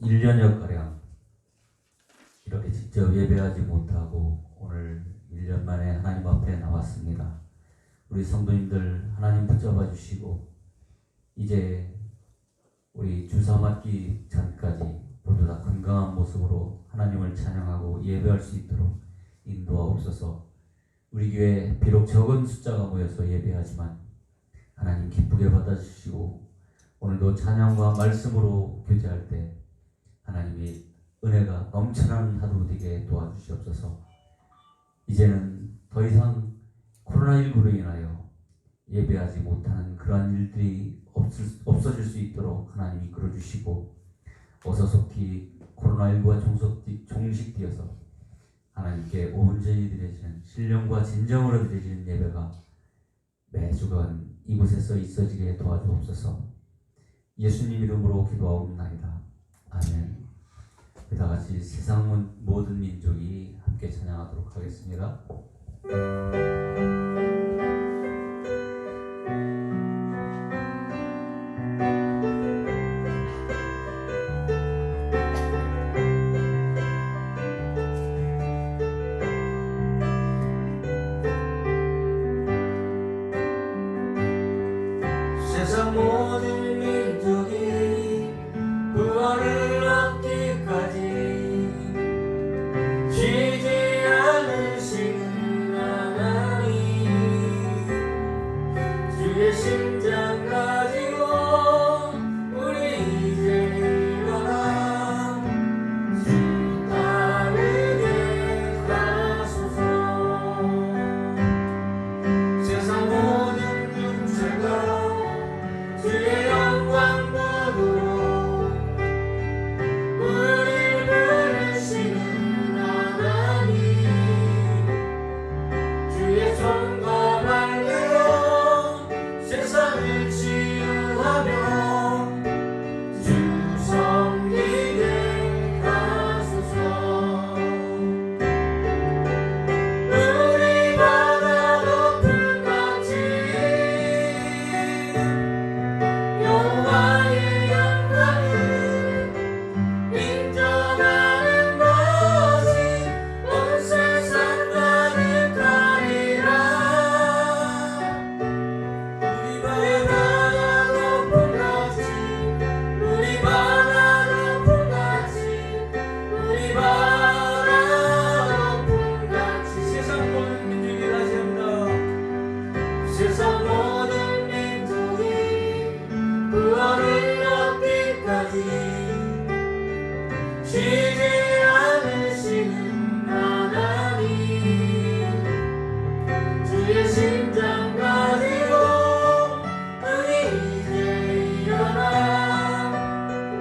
1년여가량 이렇게 직접 예배하지 못하고 오늘 1년 만에 하나님 앞에 나왔습니다. 우리 성도님들 하나님 붙잡아 주시고 이제 우리 주사 맞기 전까지 모두 다 건강한 모습으로 하나님을 찬양하고 예배할 수 있도록 인도하옵소서. 우리 교회 비록 적은 숫자가 모여서 예배하지만 하나님 기쁘게 받아주시고 오늘도 찬양과 말씀으로 교제할 때 하나님이 은혜가 넘쳐나는 하루 되게 도와주시옵소서. 이제는 더 이상 코로나19로 인하여 예배하지 못하는 그러한 일들이 없어질 수 있도록 하나님 이끌어 주시고 어서 속히 코로나19가 종식되어서 하나님께 온전히 드려지는 신령과 진정으로 드려지는 예배가 매주간 이곳에서 있어지게 도와주옵소서. 예수님 이름으로 기도하옵나이다. 아멘. 다 같이 세상 모든 민족이 함께 찬양하도록 하겠습니다. 세상 모든 민족이 구원을 얻기까지 쉬지 않으시는 하나님, 주의 심장 가지고 우리 이제 일어나 주 따르게 하소서. 세상 모든 육체가 주의 영광 보도록 우릴 부르시는 하나님, 주의 손과 발로 세상을 치유하며 주 섬기게 하소서. 우리 바다 높음같이 여호와의 영광을 인정하는 것이 온 세상 가득하리라. 우리 바다 높음같이 우리 바다 높음같이 세상 모든 민족이 다시 합니다. 세상 모든 민족이 구원을 얻기까지 쉬지 않으시는 하나님, 주의 심장 가지고 우리 이제 일어나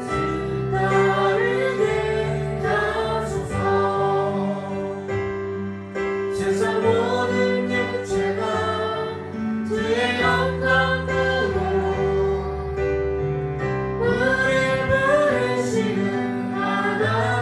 주 따르게 하소서. 세상 모든 육체가 주의 영광 보도록 우릴 부르시는 하나님,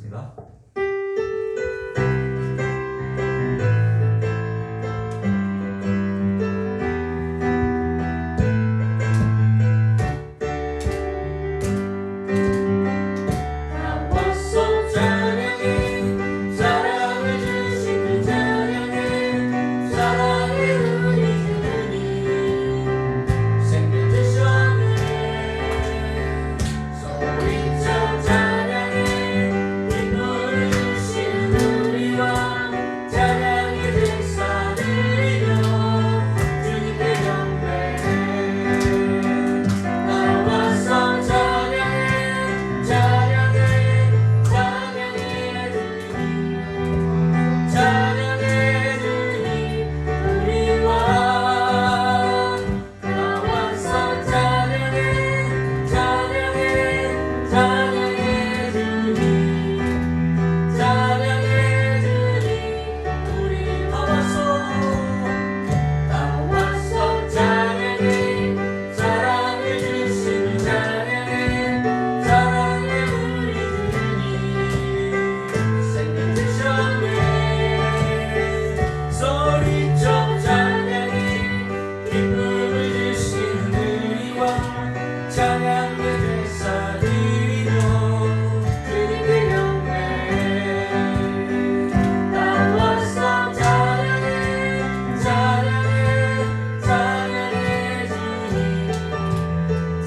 하겠습니다. 나와서 찬양해 사랑을 주신 그 찬양해 사랑의 우리 주님 생명 주셨네 소리쳐 찬양해 기쁨을 주신 우리 왕 찬양의 제사 드리며 주님께 경배해 나와서 찬양해 찬양해 찬양해 주님 우리 왕 나와서 찬양해 찬양해 찬양해 주님 찬양해 주님 우리 나와서 찬양해 사랑을 주신 찬양해 사랑의 우리 주님 생명 주셨네 소리쳐 찬양해 기쁨을 주신 우리 왕 찬양의 제사 드리며 주님께 경배해 나와서 찬양해 찬양해 찬양해 주님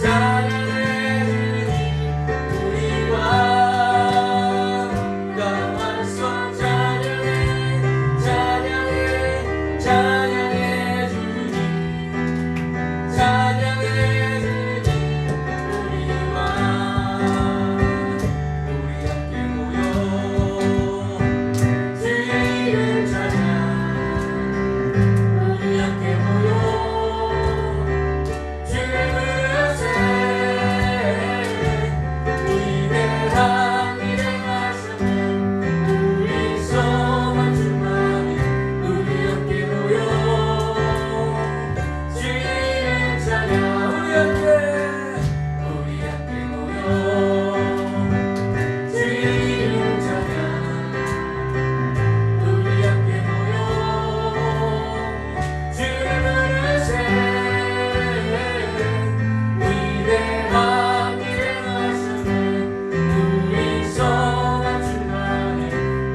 찬양해 주님 우리 왕 나와서 찬양해 찬양해 찬양해 주님 찬양해 주님 우리 왕 우리 함께 모여 주의 이름 찬양 우리 함께 모여 주를 부르세 위대한 일을 하셨네 우리 소망 충만히 우리 함께 모여 주의 이름 찬양 우리 함께 모여 주의 이름 찬양 우리 함께 모여 주를 부르세 위대한 일을 하셨네 우리 소망 충만히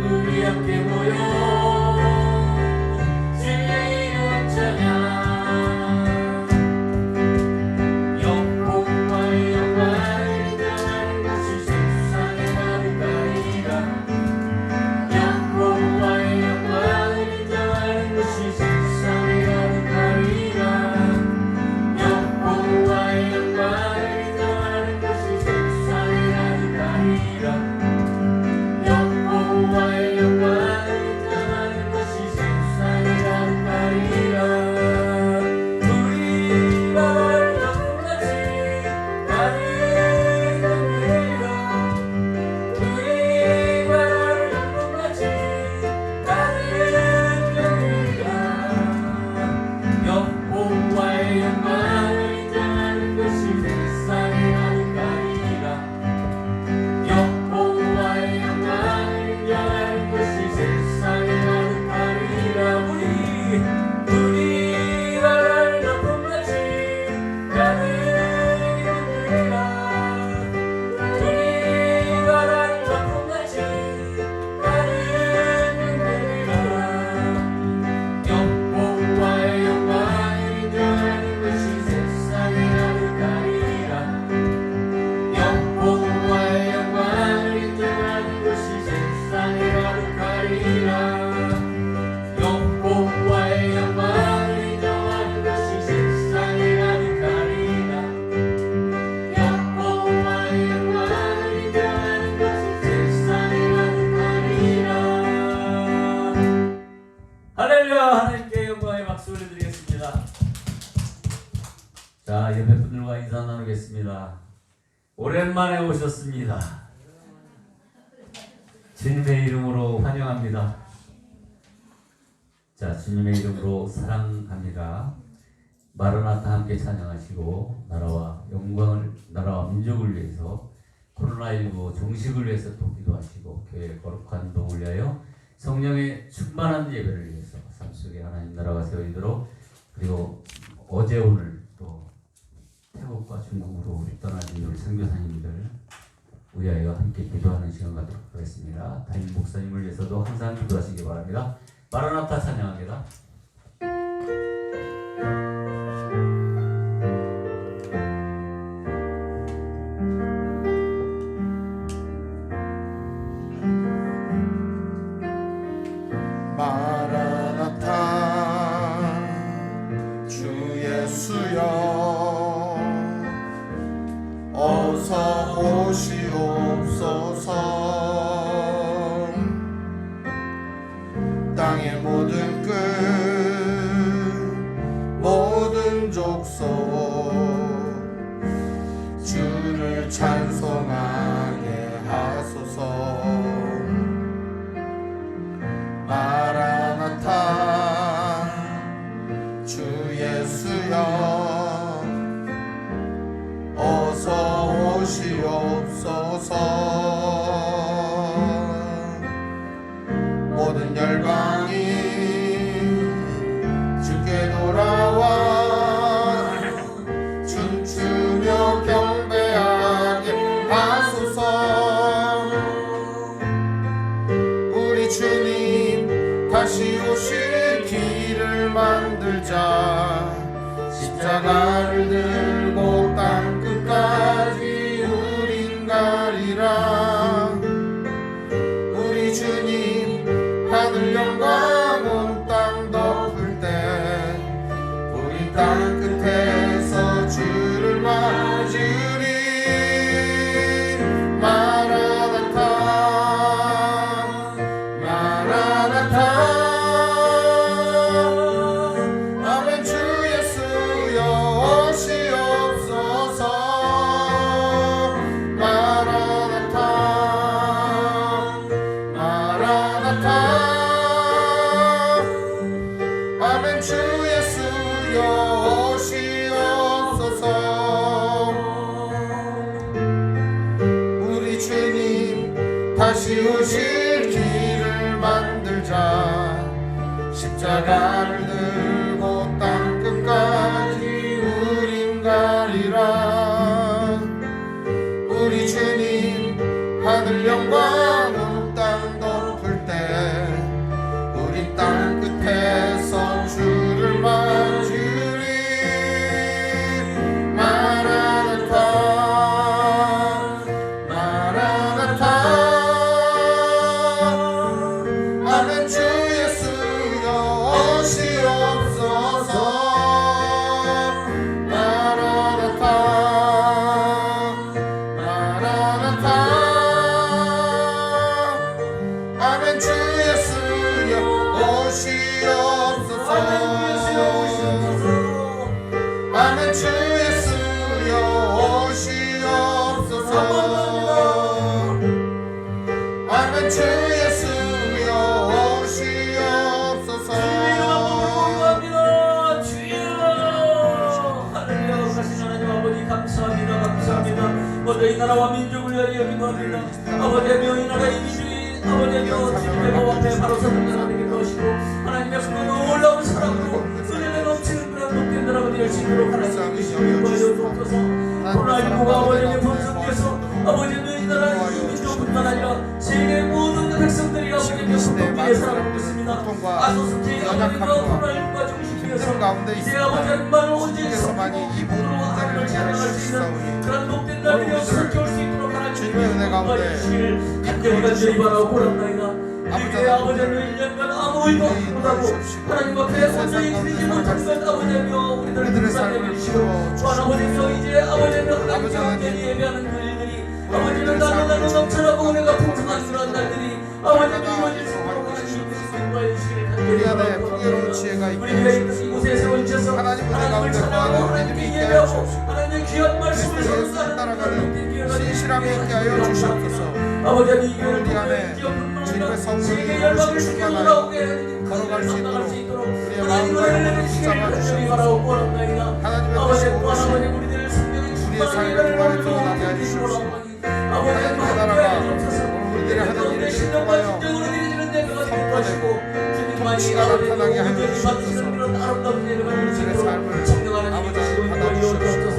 우리 함께 모여 주의 이름 찬양 영광과 영광을 인정하는 것이 세상의 나루가리라 영광과 영광을 인정하는 것이 세상의 나루가리라 영광과 영광을 인정하는 것이 세상의 나루가리라 영광과 영광을 인정하는 것이 세상의 나루가리라 우리 바랄 영광같이 나를 경배하라 우리 바랄 영광같이 나를 경배하라 영광과 영광을 인정하는 것이 세상의 나루가리라 영광과 영광을 인정하는 것이 세상의 나루가리라 우리 바랄 영광같이 나를 경배하라 우리 바랄 영광같이 나를 경배하라 영광과 영광을 인정하는 것이 세상의 나루가리라 영광과 영광을 인정하는 것이 세상의 나루가리라 영광과 영광을 인정하는 것이 세상의 나루가리라 영광과 영광을 인정하는 것이 세상의 나루가리라 할렐루야. 하나님께 영광의 박수 올려드리겠습니다. 자, 옆에 분들과 인사 나누겠습니다. 오랜만에 오셨습니다. 주님의 이름으로 환영합니다. 자, 주님의 이름으로 사랑합니다. 마라나타 함께 찬양하시고 나라와 영광을 나라와 민족을 위해서 코로나19 종식을 위해서 또 기도하시고 교회의 거룩한 동을 위하여 성령의 충만한 예배를 위해서 삶 속에 하나님 나라가 세워지도록, 그리고 어제 오늘 또 태국과 중국으로 우리 떠나신 우리 선교사님들 위하여 함께 기도하는 시간 갖도록 하겠습니다. 담임 목사님을 위해서도 항상 기도하시기 바랍니다. 마라나타 찬양합니다. 마라나타 주 예수여 어서 오시옵소서. 땅의 모든 끝 모든 족속 주를 찬송하게 하소서. 마라나타 주 예수여 어서 오시옵소서. 모든 열방이 주께 돌아와 춤추며 경배하게 하소서. 우리 주님 다시 오실 길을 만들자. 십자가를 들고 땅 끝까지 우린 가리라. 우리 주님 하늘 영광 온 땅 덮을 때 우리 땅 끝에서 주를 맞으리. 마라나타 마라나타. 아멘. 주 예수여 오시옵소서. 마라나타 마라나타. 아멘. 주 예수여 오시옵소서. 우리 주님 다시 오실 길을 만들자. 십자가를 들고 땅 끝까지 우린 가리라. 우리 주님 하늘 영광 온 땅 덮을 때 우리 땅 끝에서 주를 맞으리. 마라나타 마라나타. 아멘. 주 예수여 오시옵소서. 마라나타 마라나타. 아멘. 주 예수여 오시옵소서. 아멘. 주 예수여 오시옵소서. 아멘. 주 예수여 오시옵소서. 감사합니다. 주여 하늘에 가신 하나님 아버지 감사합니다. 감사합니다. 먼저 이 나라와 민족을 위하여 기도합니다. 아버지여 이 나라 이 민족이 아버지여 주님의 법 앞에 바로 서는 자들에게 것이고 하나님의 그 놀라운 사랑으로 은혜가 넘치는 그런 복된 나라가 되어 지도록 하나님께 주님과 주옵소서. 코로나19가 아버지의 본성에서 아버지여 이 나라 이 민족뿐만 아니라 세계 모든 백성들이 아버지의 고통 위에 살아가고 있습니다. 아소스키 아버지여 코로나19가 종식되어서 이제 아버지만 온전히 주께서만이 이 모든 문제를 해결할 수 있사오니 그런 복된 날이 되어서 겨울 수 있도록 주님의 은혜 가운데 간절히 바라고 보랍나이다. 이제 아버지를 1년간 아무 일도 못하고 하나님 앞에 온전히 드리지 못한 것 아버지며 우리들을 불쌍히 여기시고 아버지며 이제 아버지며 하나님께 완전히 예배하는 그 일들이 아버지는 나는 넘쳐나고 은혜가 풍성한 그런 날들이 아버지며 이루어질 수 있도록 하나님 주시기를 주시기를 우리 안에 간절히 풍요로운 지혜가 있게 우리가 이곳에 세워주셔서 하나님 은혜 하나님을 가운데 찬양하고 거하는 하나님께 믿음이 있게 예배하고 하여 주옵시고 하나님의 귀한 말씀을 그리스도의 전하는 뜻 따라가는 신실함이 있게 하여 주시옵소서. 아버지 이 교회를 우리 안에 주님의 성령이 걸어갈 수 있도록 우리의 마음과 영혼을 붙잡아 주시옵소서. 하나님의 뜻이 무엇이고 우리의 삶의 동안에 드러나게 하여 주시옵소서. 아버지 하나님의 함께 나라가 해주옵소서. 우리들의 하는 가운데 일을 신령과 통하여 진정으로 드리는 예배가 되게 하시고 주님만이 통치가 아버지 나타나게 하여 온전히 주시옵소서. 받으시는 그런 아름다운 예배가 될 수 우리들의 있도록 삶을 성령 하나님 아버지 이루시고 받아주시옵소서.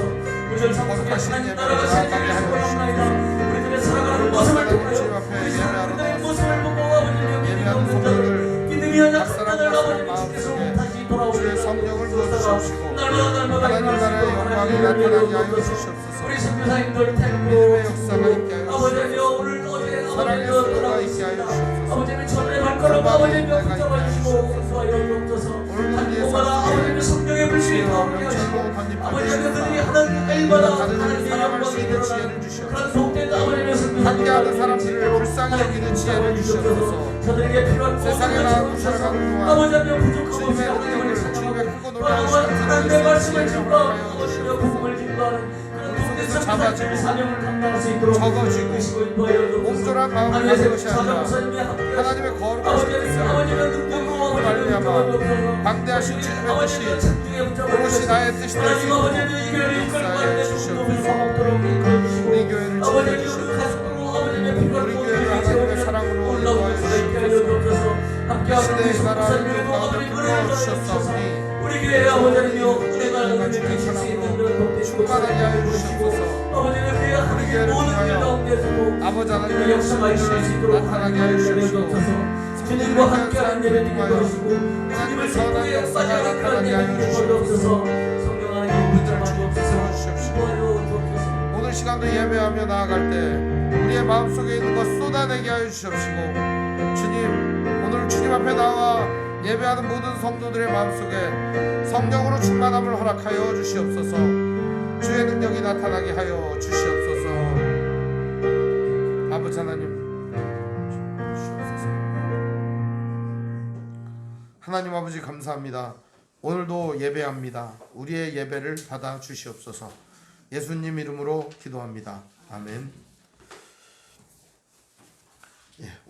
우리들 삶 속에 거룩하신 하나님 예배를 나라가 나아가게 하여 시행하시고 주시옵소서. 우리들의 살아가는 모습을 통하여 주님 앞에 우리 예배하러 사람들의 모습을 보고 아버지 예배하는 믿음이 없는 자들 믿음이 하나 각사람과 하나를 아버지 마음 주께서 속에 다시 돌아오시는 주의 성령을 부어주시옵시고 날마다 하나님 나라의 영광이 나타나게 하여 주시옵소서. 우리 선교사님들 믿음의 태국으로 역사가 있게 하여 아버지여 주시옵소서. 오늘 어제 사랑의 아버지여 수고가 있게 돌아오십니다. 하여 주시옵소서. 아버지의 전의 발걸음 아버지여 붙잡아 주시고 인도하여 주옵소서. 한 곳마다 아버지의 성령의 불씨가 오게 하시고 아버지여 그들이 하는 일마다 하나님의 영광이 드러나는 그런 복된 아버지의 함께하는 성교사님들 사람들을 불쌍히 여기는 지혜를 주시옵소서. 저들에게 필요한 세상에 모든 나아가고 것을 살아가는 동안 아버지여 부족함 없이 주님의 하나님을 능력을 찬양하고 주님의 크고 놀라운 하나님의 말씀을 지혜를 증거하고 허락하여 아버지여 복음을 증거하는 그런 복된 속에서 선교사님의 잡아지고 사명을 감당할 수 있도록 적어지고 주시고 인도하여 주옵소서. 옹졸한 마음을 하나님의 가진 것이 아니라 사장사님이 함께 하나님의 거룩하신 아버지의 뜻을 능력으로 말미암아 방대하신 주님의 뜻이 오롯이 나의 뜻이 될 수 있도록 역사해 주시옵소서. 우리 교회를 지켜주시옵소서. 우리 교회를 하나님의 사랑으로 인도하여 주시옵소서. 시대의 나라를 가운데 불러주셨사오니 우리 교회 아버지여 은혜가 주의 주실 수 있는 그런 사랑으로 복된 충만하게 하여 주시옵소서. 아버지는 그의 하나님 모든 일 가운데서도 아버지 하나님의 하나님의 역사가 일어날 수 역사가 있도록 나타나게 하여 주시옵소서. 주님과 함께하는 예배 드리게 하시고 하나님의 주님을 선한 기쁘게 역사가 빠져나가는 나타나게 예배 하여 드리게 주시옵소서. 성령 하나님 붙잡아 주옵소서. 세워주십시오. 도와요 주옵소서. 오늘 시간도 예배하며 나아갈 때 우리의 마음속에 있는 것 쏟아내게 하여 주시옵시고 주님 오늘 주님 앞에 나와 예배하는 모든 성도들의 마음속에 성령으로 충만함을 허락하여 주시옵소서. 주의 능력이 나타나게 하여 주시옵소서. 아버지 하나님 주시옵소서. 하나님 아버지 감사합니다. 오늘도 예배합니다. 우리의 예배를 받아 주시옵소서. 예수님 이름으로 기도합니다. 아멘.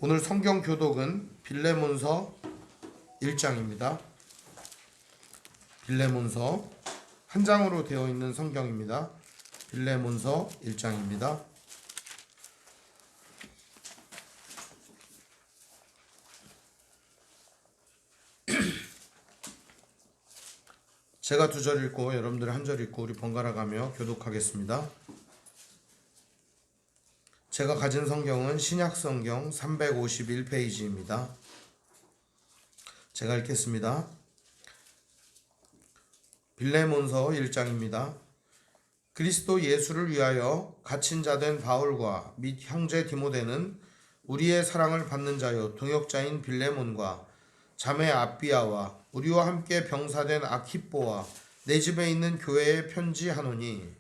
오늘 성경 교독은 빌레몬서 1장입니다. 빌레몬서 한 장으로 되어 있는 성경입니다. 빌레몬서 1장입니다. 제가 2절 읽고 여러분들이 1절 읽고 우리 번갈아 가며 교독하겠습니다. 제가 가진 성경은 신약 성경 351페이지입니다. 제가 읽겠습니다. 빌레몬서 1장입니다. 그리스도 예수를 위하여 갇힌 자 된 바울과 및 형제 디모데는 우리의 사랑을 받는 자요 동역자인 빌레몬과 자매 아비아와 우리와 함께 병사된 아키뽀와 내 집에 있는 교회에 편지하노니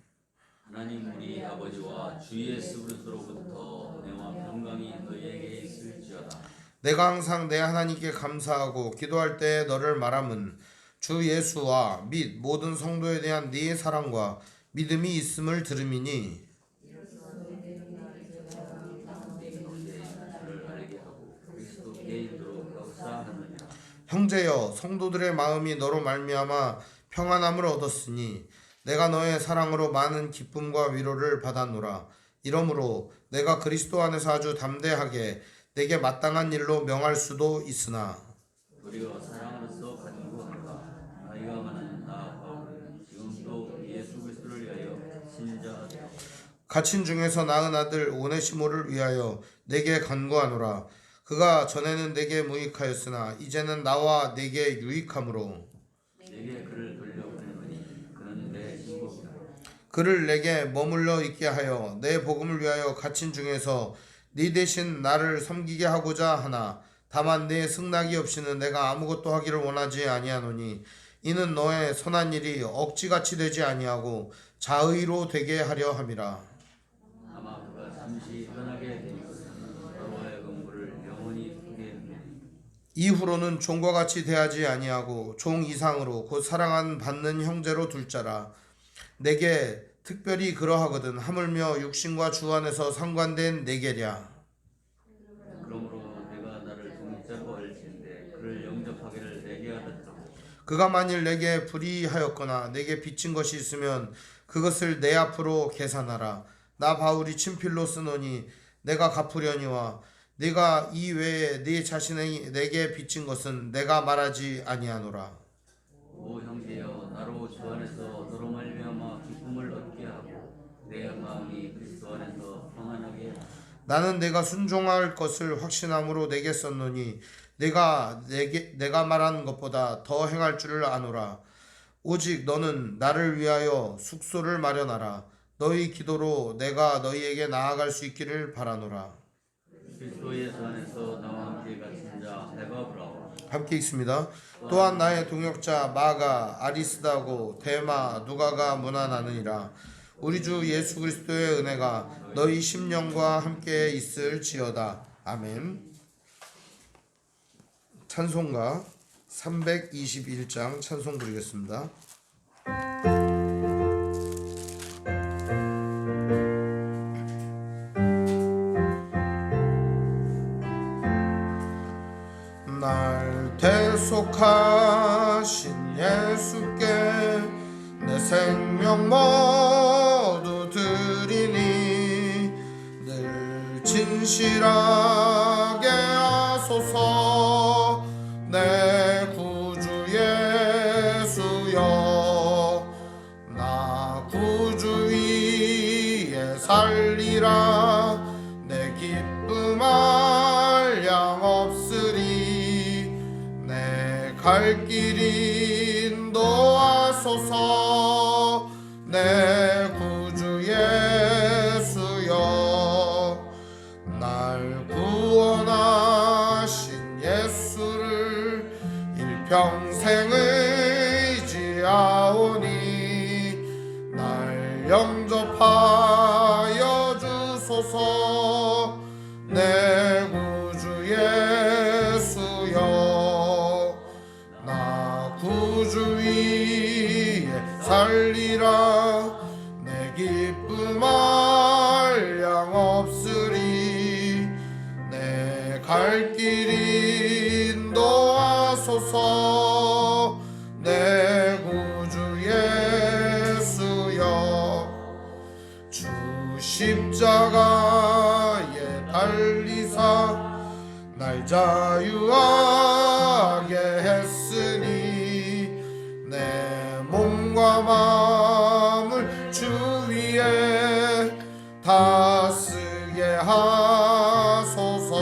하나님 우리 아버지와 주 예수 그리스도로부터 은혜와 평강이 너희에게 있을지어다. 내가 항상 내 하나님께 감사하고 기도할 때 너를 말함은 주 예수와 및 모든 성도에 대한 네 사랑과 믿음이 있음을 들음이니 형제여 성도들의 마음이 너로 말미암아 평안함을 얻었으니 내가 너의 사랑으로 많은 기쁨과 위로를 받았노라. 이러므로 내가 그리스도 안에서 아주 담대하게 내게 마땅한 일로 명할 수도 있으나 우리가 사랑으로서 간구하노라. 나이가 많은 나 바울은 지금도 예수 그리스도를 위하여 신자하다. 갇힌 중에서 낳은 아들 오네시모를 위하여 내게 간구하노라. 그가 전에는 내게 무익하였으나 이제는 나와 내게 유익함으로 내게 그를 돌려보내노니 그는 내 친구이다. 그를 내게 머물러 있게 하여 내 복음을 위하여 갇힌 중에서 네 대신 나를 섬기게 하고자 하나 다만 내 승낙이 없이는 내가 아무것도 하기를 원하지 아니하노니 이는 너의 선한 일이 억지같이 되지 아니하고 자의로 되게 하려 함이라. 아마 그가 잠시 떠나게 되니 너로 하여금 그를 영원히 두게 하리니 이후로는 종과 같이 대하지 아니하고 종 이상으로 곧 사랑한 받는 형제로 둘 자라. 내게 특별히 그러하거든 하물며 육신과 주 안에서 상관된 내게랴. 그러므로 내가 나를 동자고 할지인데 그를 영접하기를 내게 하였더라고. 그가 만일 내게 불의하였거나 내게 빚진 것이 있으면 그것을 내 앞으로 계산하라. 나 바울이 친필로 쓰노니 내가 갚으려니와 네가 이 외에 네 자신이 내게 빚진 것은 내가 말하지 아니하노라. 오 형제여, 나로 주 안에서 너로 말미암아 기쁨을 얻게 하고 내 마음이 그리스도 안에서 평안하게 하라. 나는 내가 순종할 것을 확신함으로 내게 썼노니 내가 말하는 것보다 더 행할 줄을 아노라. 오직 너는 나를 위하여 숙소를 마련하라. 너희 기도로 내가 너희에게 나아갈 수 있기를 바라노라. 그리스도 예수 안에서 나와 함께 갇힌 자 에바브라와 함께 읽습니다. 또한 나의 동역자 마가, 아리스다고, 데마, 누가가 문안하느니라. 우리 주 예수 그리스도의 은혜가 너희 심령과 함께 있을지어다. 아멘. 찬송가 321장 찬송 부르겠습니다. 날 대속하신 예수께 내 생명 모두 드리니 늘 진실하게 하소서. 내 구주 예수여, 나 구주 위에 살리라. 내 기쁨 한량 없으리. 내 갈 길 인도하소서. 내 구주 예수여, 날 구원하신 예수를 일평생 의지하오니 날 영접하여 주소서. 내 구주 예수여, 나 구주 위에 살리라. 내 기쁨 한량 없으리. 내 갈 길 인도하소서. 내 구주 예수여, 주 십자가에 달리사 날 자유하게 했으니 내 몸과 마음을 주 위에 다스게 하소서.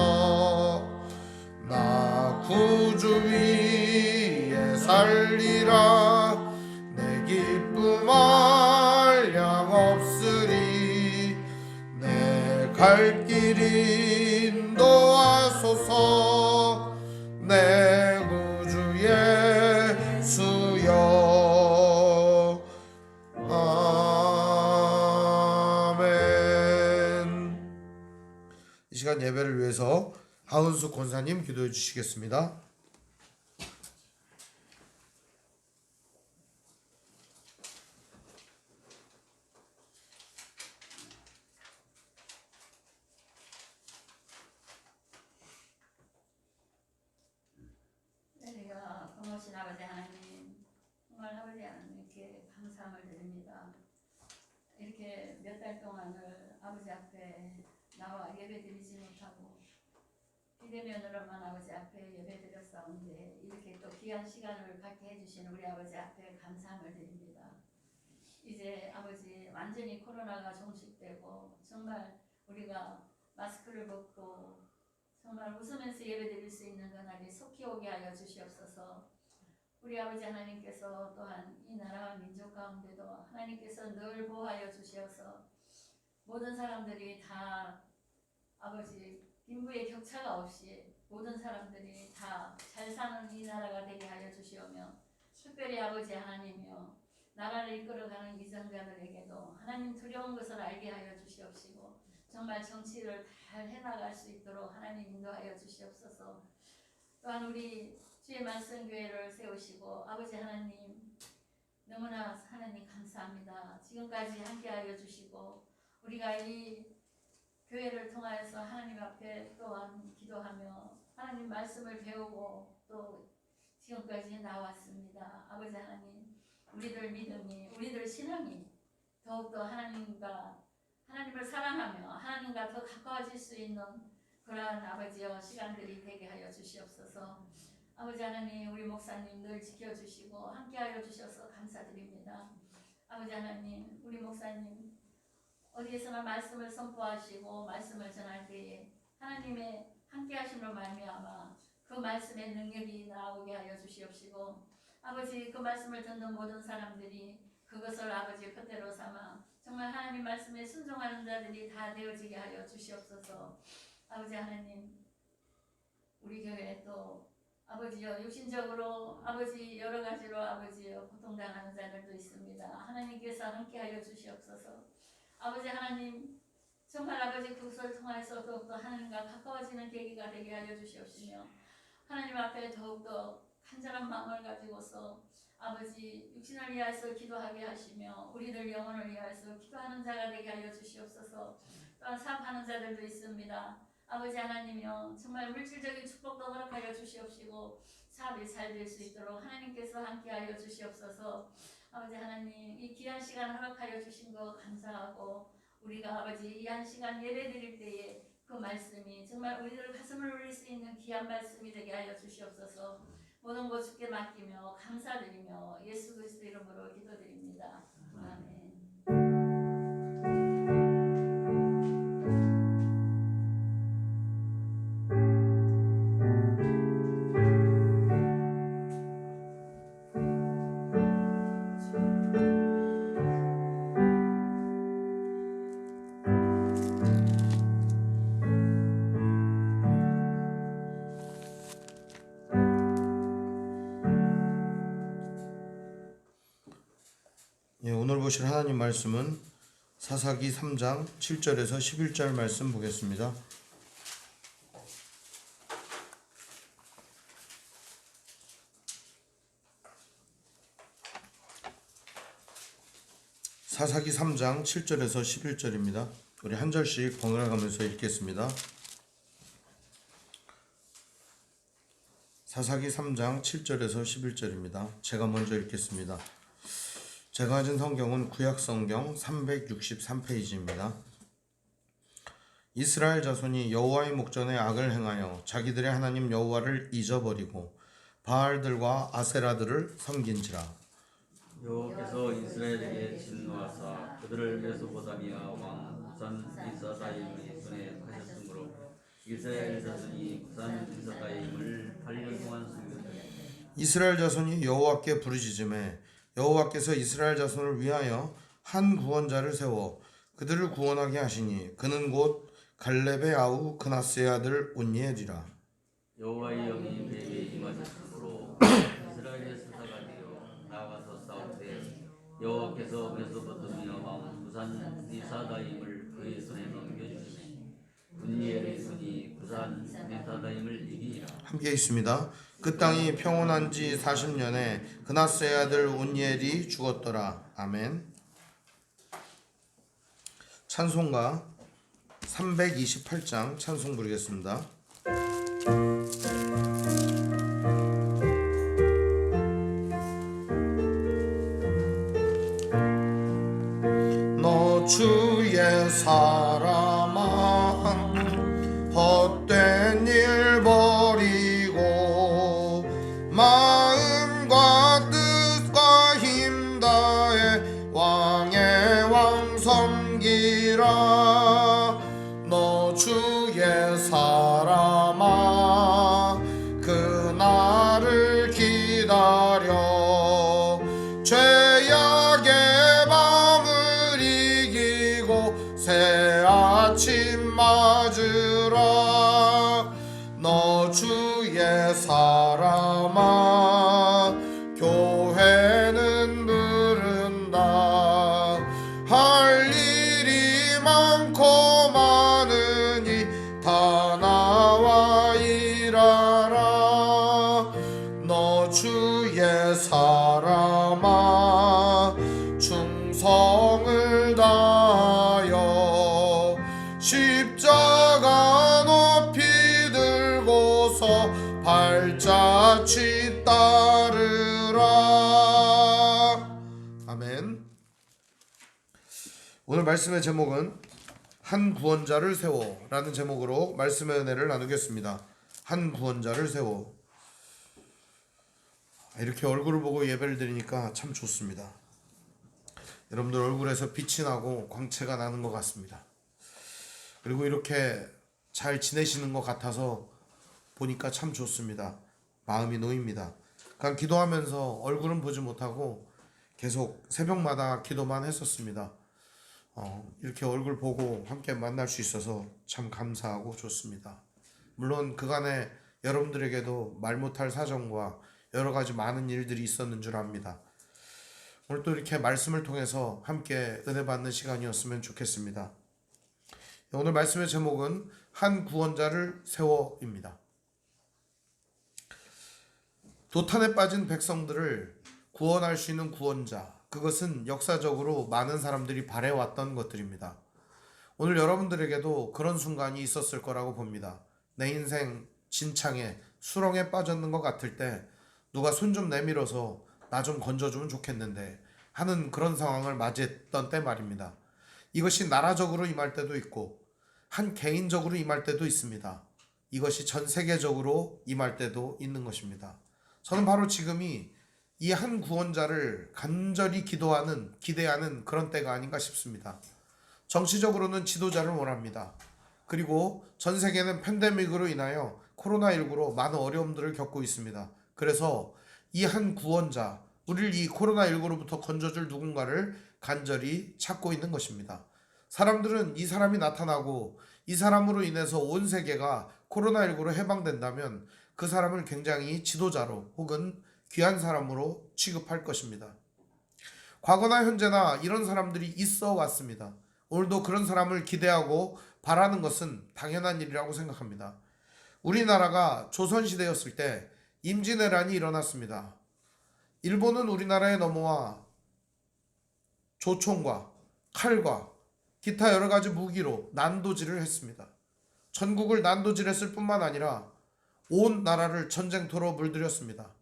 나 구주 위에 살리라. 내 기쁨 한량 없으리. 내 갈 길 인도하소서. 내 구주 예수여. 아멘. 이 시간 예배를 위해서 하은숙 권사님 기도해 주시겠습니다. 우리가 고마우신 아버지 하나님, 정말 아버지 하나님께 감사함을 드립니다. 이렇게 몇 달 동안을 아버지 앞에 나와 예배드리지 못하고 비대면으로만 아버지 앞에 예배드렸사온데 이렇게 또 귀한 시간을 갖게 해주신 우리 아버지 앞에 감사함을 드립니다. 이제 아버지 완전히 코로나가 종식되고 정말 우리가 마스크를 벗고 정말 웃으면서 예배드릴 수 있는 그날이 속히 오게 하여 주시옵소서. 우리 아버지 하나님께서 또한 이 나라와 민족 가운데도 하나님께서 늘 보호하여 주시어서 모든 사람들이 다 아버지 빈부의 격차가 없이 모든 사람들이 다 잘 사는 이 나라가 되게 하여 주시오며, 특별히 아버지 하나님이여 나라를 이끌어가는 위정자들에게도 하나님 두려운 것을 알게 하여 주시옵시고 정말 정치를 잘 해나갈 수 있도록 하나님 인도하여 주시옵소서. 또한 우리 주의 말씀 교회를 세우시고 아버지 하나님 너무나 하나님 감사합니다. 지금까지 함께하여 주시고 우리가 이 교회를 통하여서 하나님 앞에 또한 기도하며 하나님 말씀을 배우고 또 지금까지 나왔습니다. 아버지 하나님, 우리들 믿음이, 우리들 신앙이 더욱더 하나님과 하나님을 사랑하며 하나님과 더 가까워질 수 있는 그러한 아버지여 시간들이 되게 하여 주시옵소서. 아버지 하나님, 우리 목사님 늘 지켜주시고 함께하여 주셔서 감사드립니다. 아버지 하나님, 우리 목사님 어디에서나 말씀을 선포하시고 말씀을 전할 때에 하나님의 함께하심으로 말미암아 그 말씀의 능력이 나오게 하여 주시옵시고, 아버지 그 말씀을 듣는 모든 사람들이 그것을 아버지 그대로 삼아 정말 하나님 말씀에 순종하는 자들이 다 되어지게 하여 주시옵소서. 아버지 하나님, 우리 교회에 또 아버지여 육신적으로 아버지 여러 가지로 아버지여 고통당하는 자들도 있습니다. 하나님께서 함께하여 주시옵소서. 아버지 하나님, 정말 아버지 그것을 통해서 더욱더 하나님과 가까워지는 계기가 되게 하여 주시옵시며, 하나님 앞에 더욱더 간절한 마음을 가지고서 아버지 육신을 위하여서 기도하게 하시며 우리들 영혼을 위하여서 기도하는 자가 되게 하여 주시옵소서. 또한 사업하는 자들도 있습니다. 아버지 하나님이여, 정말 물질적인 축복도 허락하여 주시옵시고 사업이 잘 될 수 있도록 하나님께서 함께하여 주시옵소서. 아버지 하나님, 이 귀한 시간 허락하여 주신 거 감사하고, 우리가 아버지 이 한 시간 예배 드릴 때에 그 말씀이 정말 우리들 가슴을 울릴 수 있는 귀한 말씀이 되게 하여 주시옵소서. 모든 것 주께 맡기며 감사드리며 예수 그리스도 이름으로 기도드립니다. 아멘. 오늘 보실 하나님 말씀은 사사기 3장 7절에서 11절 말씀 보겠습니다. 사사기 3장 7절에서 11절입니다. 우리 한 절씩 번갈아 가면서 읽겠습니다. 사사기 3장 7절에서 11절입니다. 제가 먼저 읽겠습니다. 제가 가진 성경은 구약성경 363페이지입니다. 이스라엘 자손이 여호와의 목전에 악을 행하여 자기들의 하나님 여호와를 잊어버리고 바알들과 아세라들을 섬긴지라. 여호와께서 이스라엘에게 진노하사 그들을 메소포타미아 왕 구산 리사다임의 손에 파셨으므로 이스라엘 자손이 구산 리사다임을 8년 동안 섬겼더니 이스라엘 자손이 여호와께 부르짖음에 여호와께서 이스라엘 자손을 위하여 한 구원자를 세워 그들을 구원하게 하시니 그는 곧 갈렙의 아우 그나스의 아들 온니엘이라. 여호와의 영이 그에게 임하셨으므로 이스라엘의 수사가 되어 나아가서 싸울 때 여호와께서 메소포타미아 왕 구산 리사다임을 그의 손에 넘겨주시니 온니엘의 손이 구산 리사다임을 이기니라. 함께 있습니다. 그 땅이 평온한 지 40년에 그나스의 아들 온니엘이 죽었더라. 아멘. 찬송가 328장 찬송 부르겠습니다. 너 주의 사람아 헛된 일 버리고 마음과 뜻과 힘 다해 왕의 왕 섬기라. 너 주의 사람아 그날을 기다려 죄악의 밤을 이기고 새 아침 맞으라. 너 주의 사람아 교회는 부른다. 할 일이 많고 많으니 다 나와 일하라. 너 주의 사람아 충성을 다하여 십자가 높이 들고서 발자취 따르라. 아멘. 오늘 말씀의 제목은 한 구원자를 세워 라는 제목으로 말씀의 은혜를 나누겠습니다. 한 구원자를 세워. 이렇게 얼굴을 보고 예배를 드리니까 참 좋습니다. 여러분들 얼굴에서 빛이 나고 광채가 나는 것 같습니다. 그리고 이렇게 잘 지내시는 것 같아서 보니까 참 좋습니다. 마음이 놓입니다. 그냥 기도하면서 얼굴은 보지 못하고 계속 새벽마다 기도만 했었습니다. 이렇게 얼굴 보고 함께 만날 수 있어서 참 감사하고 좋습니다. 물론 그간에 여러분들에게도 말 못할 사정과 여러 가지 많은 일들이 있었는 줄 압니다. 오늘 또 이렇게 말씀을 통해서 함께 은혜 받는 시간이었으면 좋겠습니다. 오늘 말씀의 제목은 한 구원자를 세워입니다. 도탄에 빠진 백성들을 구원할 수 있는 구원자, 그것은 역사적으로 많은 사람들이 바래왔던 것들입니다. 오늘 여러분들에게도 그런 순간이 있었을 거라고 봅니다. 내 인생 진창에 수렁에 빠졌는 것 같을 때 누가 손 좀 내밀어서 나 좀 건져주면 좋겠는데 하는 그런 상황을 맞이했던 때 말입니다. 이것이 나라적으로 임할 때도 있고 한 개인적으로 임할 때도 있습니다. 이것이 전 세계적으로 임할 때도 있는 것입니다. 저는 바로 지금이 이 한 구원자를 간절히 기대하는 그런 때가 아닌가 싶습니다. 정치적으로는 지도자를 원합니다. 그리고 전 세계는 팬데믹으로 인하여 코로나19로 많은 어려움들을 겪고 있습니다. 그래서 이 한 구원자, 우리를 이 코로나19로부터 건져줄 누군가를 간절히 찾고 있는 것입니다. 사람들은 이 사람이 나타나고 이 사람으로 인해서 온 세계가 코로나19로 해방된다면 그 사람을 굉장히 지도자로 혹은 귀한 사람으로 취급할 것입니다. 과거나 현재나 이런 사람들이 있어 왔습니다. 오늘도 그런 사람을 기대하고 바라는 것은 당연한 일이라고 생각합니다. 우리나라가 조선시대였을 때 임진왜란이 일어났습니다. 일본은 우리나라에 넘어와 조총과 칼과 기타 여러 가지 무기로 난도질을 했습니다. 전국을 난도질했을 뿐만 아니라 온 나라를 전쟁터로 물들였습니다.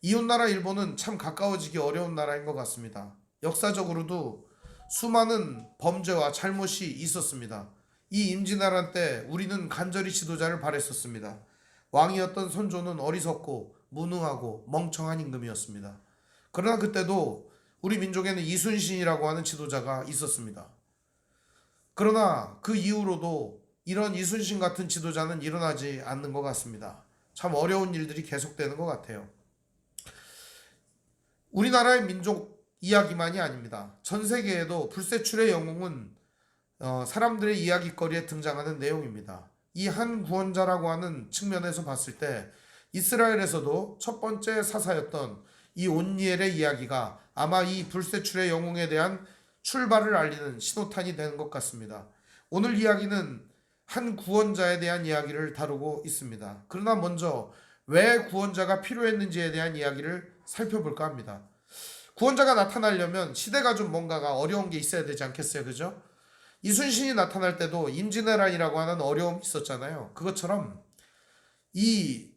이웃나라 일본은 참 가까워지기 어려운 나라인 것 같습니다. 역사적으로도 수많은 범죄와 잘못이 있었습니다. 이 임진왜란 때 우리는 간절히 지도자를 바랬었습니다. 왕이었던 선조는 어리석고 무능하고 멍청한 임금이었습니다. 그러나 그때도 우리 민족에는 이순신이라고 하는 지도자가 있었습니다. 그러나 그 이후로도 이런 이순신 같은 지도자는 일어나지 않는 것 같습니다. 참 어려운 일들이 계속되는 것 같아요. 우리나라의 민족 이야기만이 아닙니다. 전 세계에도 불세출의 영웅은 사람들의 이야기거리에 등장하는 내용입니다. 이 한 구원자라고 하는 측면에서 봤을 때 이스라엘에서도 첫 번째 사사였던 이 온니엘의 이야기가 아마 이 불세출의 영웅에 대한 출발을 알리는 신호탄이 되는 것 같습니다. 오늘 이야기는 한 구원자에 대한 이야기를 다루고 있습니다. 그러나 먼저 왜 구원자가 필요했는지에 대한 이야기를 살펴볼까 합니다. 구원자가 나타나려면 시대가 좀 뭔가가 어려운 게 있어야 되지 않겠어요? 그죠? 이순신이 나타날 때도 임진왜란이라고 하는 어려움이 있었잖아요. 그것처럼 이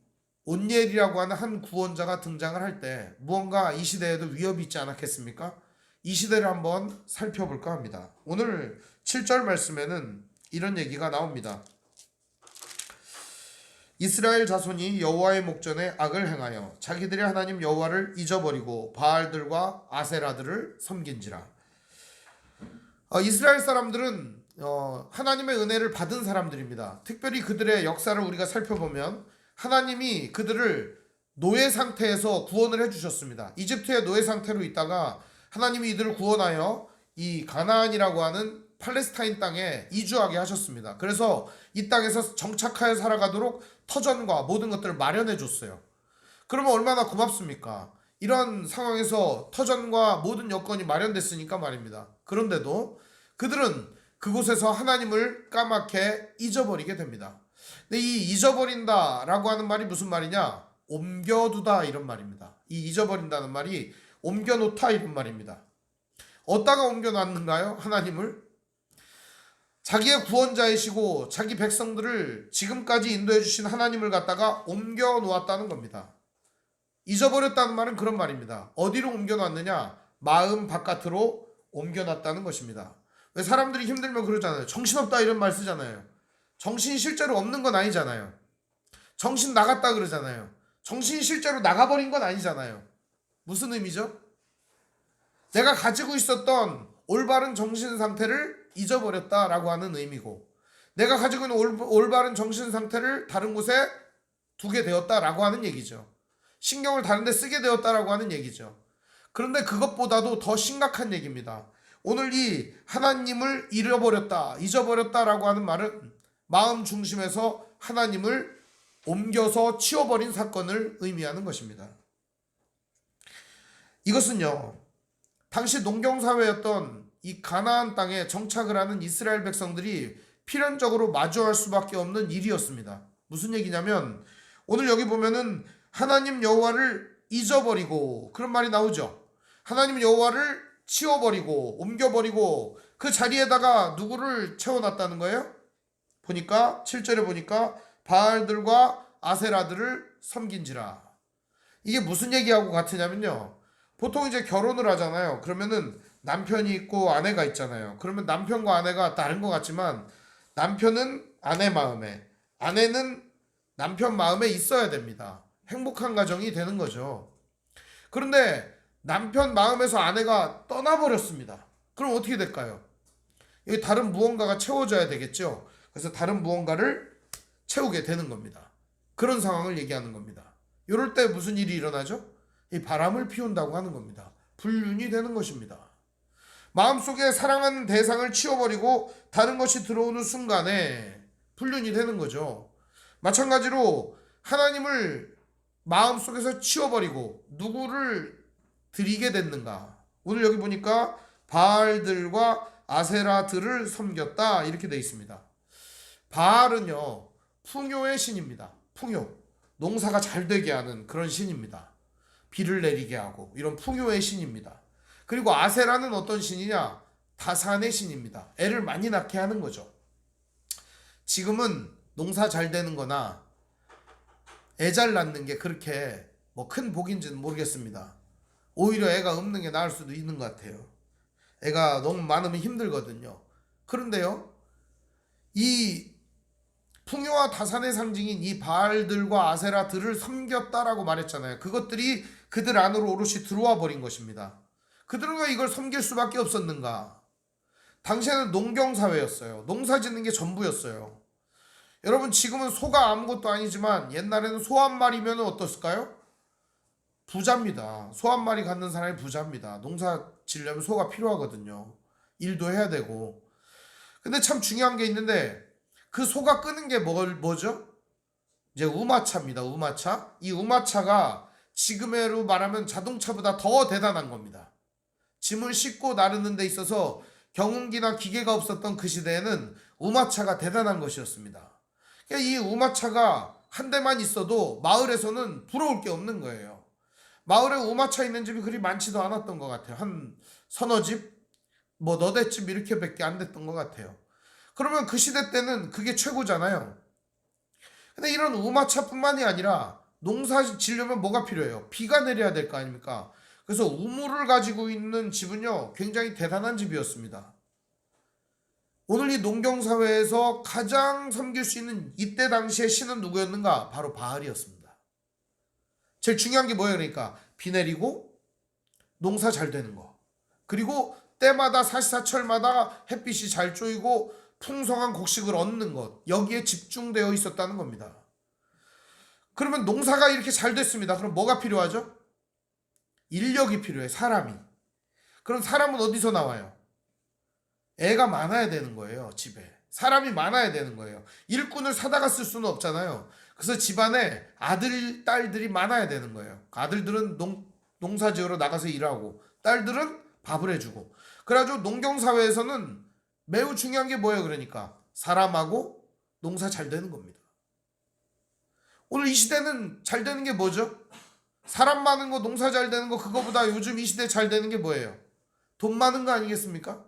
온니엘이라고 하는 한 구원자가 등장을 할 때 무언가 이 시대에도 위협이 있지 않았겠습니까? 이 시대를 한번 살펴볼까 합니다. 오늘 7절 말씀에는 이런 얘기가 나옵니다. 이스라엘 자손이 여호와의 목전에 악을 행하여 자기들의 하나님 여호와를 잊어버리고 바알들과 아세라들을 섬긴지라. 이스라엘 사람들은 하나님의 은혜를 받은 사람들입니다. 특별히 그들의 역사를 우리가 살펴보면 하나님이 그들을 노예 상태에서 구원을 해주셨습니다. 이집트의 노예 상태로 있다가 하나님이 이들을 구원하여 이 가나안이라고 하는 팔레스타인 땅에 이주하게 하셨습니다. 그래서 이 땅에서 정착하여 살아가도록 터전과 모든 것들을 마련해 줬어요. 그러면 얼마나 고맙습니까? 이런 상황에서 터전과 모든 여건이 마련됐으니까 말입니다. 그런데도 그들은 그곳에서 하나님을 까맣게 잊어버리게 됩니다. 근데 이 잊어버린다라고 하는 말이 무슨 말이냐? 옮겨두다 이런 말입니다. 이 잊어버린다는 말이 옮겨놓다 이런 말입니다. 어디다가 옮겨놨는가요? 하나님을? 자기의 구원자이시고 자기 백성들을 지금까지 인도해 주신 하나님을 갖다가 옮겨 놓았다는 겁니다. 잊어버렸다는 말은 그런 말입니다. 어디로 옮겨 놨느냐? 마음 바깥으로 옮겨 놨다는 것입니다. 왜 사람들이 힘들면 그러잖아요. 정신없다 이런 말 쓰잖아요. 정신이 실제로 없는 건 아니잖아요. 정신 나갔다 그러잖아요. 정신이 실제로 나가버린 건 아니잖아요. 무슨 의미죠? 내가 가지고 있었던 올바른 정신 상태를 잊어버렸다라고 하는 의미고, 내가 가지고 있는 올바른 정신 상태를 다른 곳에 두게 되었다라고 하는 얘기죠. 신경을 다른 데 쓰게 되었다라고 하는 얘기죠. 그런데 그것보다도 더 심각한 얘기입니다. 오늘 이 하나님을 잊어버렸다라고 하는 말은 마음 중심에서 하나님을 옮겨서 치워버린 사건을 의미하는 것입니다. 이것은요, 당시 농경사회였던 이 가나안 땅에 정착을 하는 이스라엘 백성들이 필연적으로 마주할 수밖에 없는 일이었습니다. 무슨 얘기냐면, 오늘 여기 보면은 하나님 여호와를 잊어버리고 그런 말이 나오죠. 하나님 여호와를 치워버리고 옮겨버리고 그 자리에다가 누구를 채워놨다는 거예요? 보니까 7절에 보니까 바알들과 아세라들을 섬긴지라. 이게 무슨 얘기하고 같으냐면요, 보통 이제 결혼을 하잖아요. 그러면은 남편이 있고 아내가 있잖아요. 그러면 남편과 아내가 다른 것 같지만 남편은 아내 마음에, 아내는 남편 마음에 있어야 됩니다. 행복한 가정이 되는 거죠. 그런데 남편 마음에서 아내가 떠나버렸습니다. 그럼 어떻게 될까요? 여기 다른 무언가가 채워져야 되겠죠. 그래서 다른 무언가를 채우게 되는 겁니다. 그런 상황을 얘기하는 겁니다. 이럴 때 무슨 일이 일어나죠? 이 바람을 피운다고 하는 겁니다. 불륜이 되는 것입니다. 마음속에 사랑하는 대상을 치워버리고 다른 것이 들어오는 순간에 불륜이 되는 거죠. 마찬가지로 하나님을 마음속에서 치워버리고 누구를 드리게 됐는가? 오늘 여기 보니까 바알들과 아세라들을 섬겼다 이렇게 되어 있습니다. 바알은요, 풍요의 신입니다. 풍요, 농사가 잘 되게 하는 그런 신입니다. 비를 내리게 하고 이런 풍요의 신입니다. 그리고 아세라는 어떤 신이냐? 다산의 신입니다. 애를 많이 낳게 하는 거죠. 지금은 농사 잘 되는 거나 애 잘 낳는 게 그렇게 뭐 큰 복인지는 모르겠습니다. 오히려 애가 없는 게 나을 수도 있는 것 같아요. 애가 너무 많으면 힘들거든요. 그런데요, 이 풍요와 다산의 상징인 이 바알들과 아세라들을 섬겼다라고 말했잖아요. 그것들이 그들 안으로 오롯이 들어와 버린 것입니다. 그들은 왜 이걸 섬길 수밖에 없었는가? 당시에는 농경사회였어요. 농사 짓는 게 전부였어요. 여러분, 지금은 소가 아무것도 아니지만 옛날에는 소 한 마리면 어떻을까요? 부자입니다. 소 한 마리 갖는 사람이 부자입니다. 농사 지려면 소가 필요하거든요. 일도 해야 되고. 근데 참 중요한 게 있는데, 그 소가 끄는 게 뭐죠? 이제 우마차입니다. 우마차. 이 우마차가 지금으로 말하면 자동차보다 더 대단한 겁니다. 짐을 싣고 나르는 데 있어서 경운기나 기계가 없었던 그 시대에는 우마차가 대단한 것이었습니다. 그러니까 이 우마차가 한 대만 있어도 마을에서는 부러울 게 없는 거예요. 마을에 우마차 있는 집이 그리 많지도 않았던 것 같아요. 한 서너 집, 뭐 너댓 집 이렇게밖에 안 됐던 것 같아요. 그러면 그 시대 때는 그게 최고잖아요. 근데 이런 우마차뿐만이 아니라 농사 지려면 뭐가 필요해요? 비가 내려야 될 거 아닙니까? 그래서 우물을 가지고 있는 집은요, 굉장히 대단한 집이었습니다. 오늘 이 농경사회에서 가장 섬길 수 있는 이때 당시의 신은 누구였는가? 바로 바알이었습니다. 제일 중요한 게 뭐예요? 그러니까 비 내리고 농사 잘 되는 거, 그리고 때마다 사시사철마다 햇빛이 잘 쪼이고 풍성한 곡식을 얻는 것, 여기에 집중되어 있었다는 겁니다. 그러면 농사가 이렇게 잘 됐습니다. 그럼 뭐가 필요하죠? 인력이 필요해. 사람이. 그럼 사람은 어디서 나와요? 애가 많아야 되는 거예요. 집에 사람이 많아야 되는 거예요. 일꾼을 사다가 쓸 수는 없잖아요. 그래서 집안에 아들, 딸들이 많아야 되는 거예요. 아들들은 농사 지으러 나가서 일하고 딸들은 밥을 해주고. 그래가지고 농경사회에서는 매우 중요한 게 뭐예요? 그러니까 사람하고 농사 잘 되는 겁니다. 오늘 이 시대는 잘 되는 게 뭐죠? 사람 많은 거, 농사 잘 되는 거, 그거보다 요즘 이 시대 잘 되는 게 뭐예요? 돈 많은 거 아니겠습니까?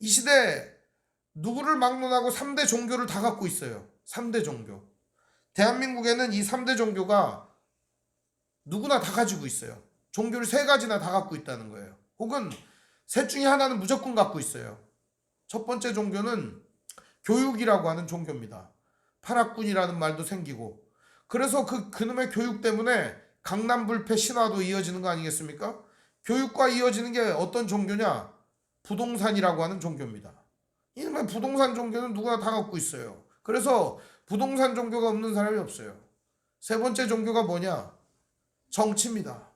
이 시대 누구를 막론하고 3대 종교를 다 갖고 있어요. 3대 종교. 대한민국에는 이 3대 종교가 누구나 다 가지고 있어요. 종교를 3가지나 다 갖고 있다는 거예요. 혹은 셋 중에 하나는 무조건 갖고 있어요. 첫 번째 종교는 교육이라고 하는 종교입니다. 파락군이라는 말도 생기고, 그래서 그놈의 교육 때문에 강남불패 신화도 이어지는 거 아니겠습니까? 교육과 이어지는 게 어떤 종교냐? 부동산이라고 하는 종교입니다. 이놈의 부동산 종교는 누구나 다 갖고 있어요. 그래서 부동산 종교가 없는 사람이 없어요. 세 번째 종교가 뭐냐? 정치입니다.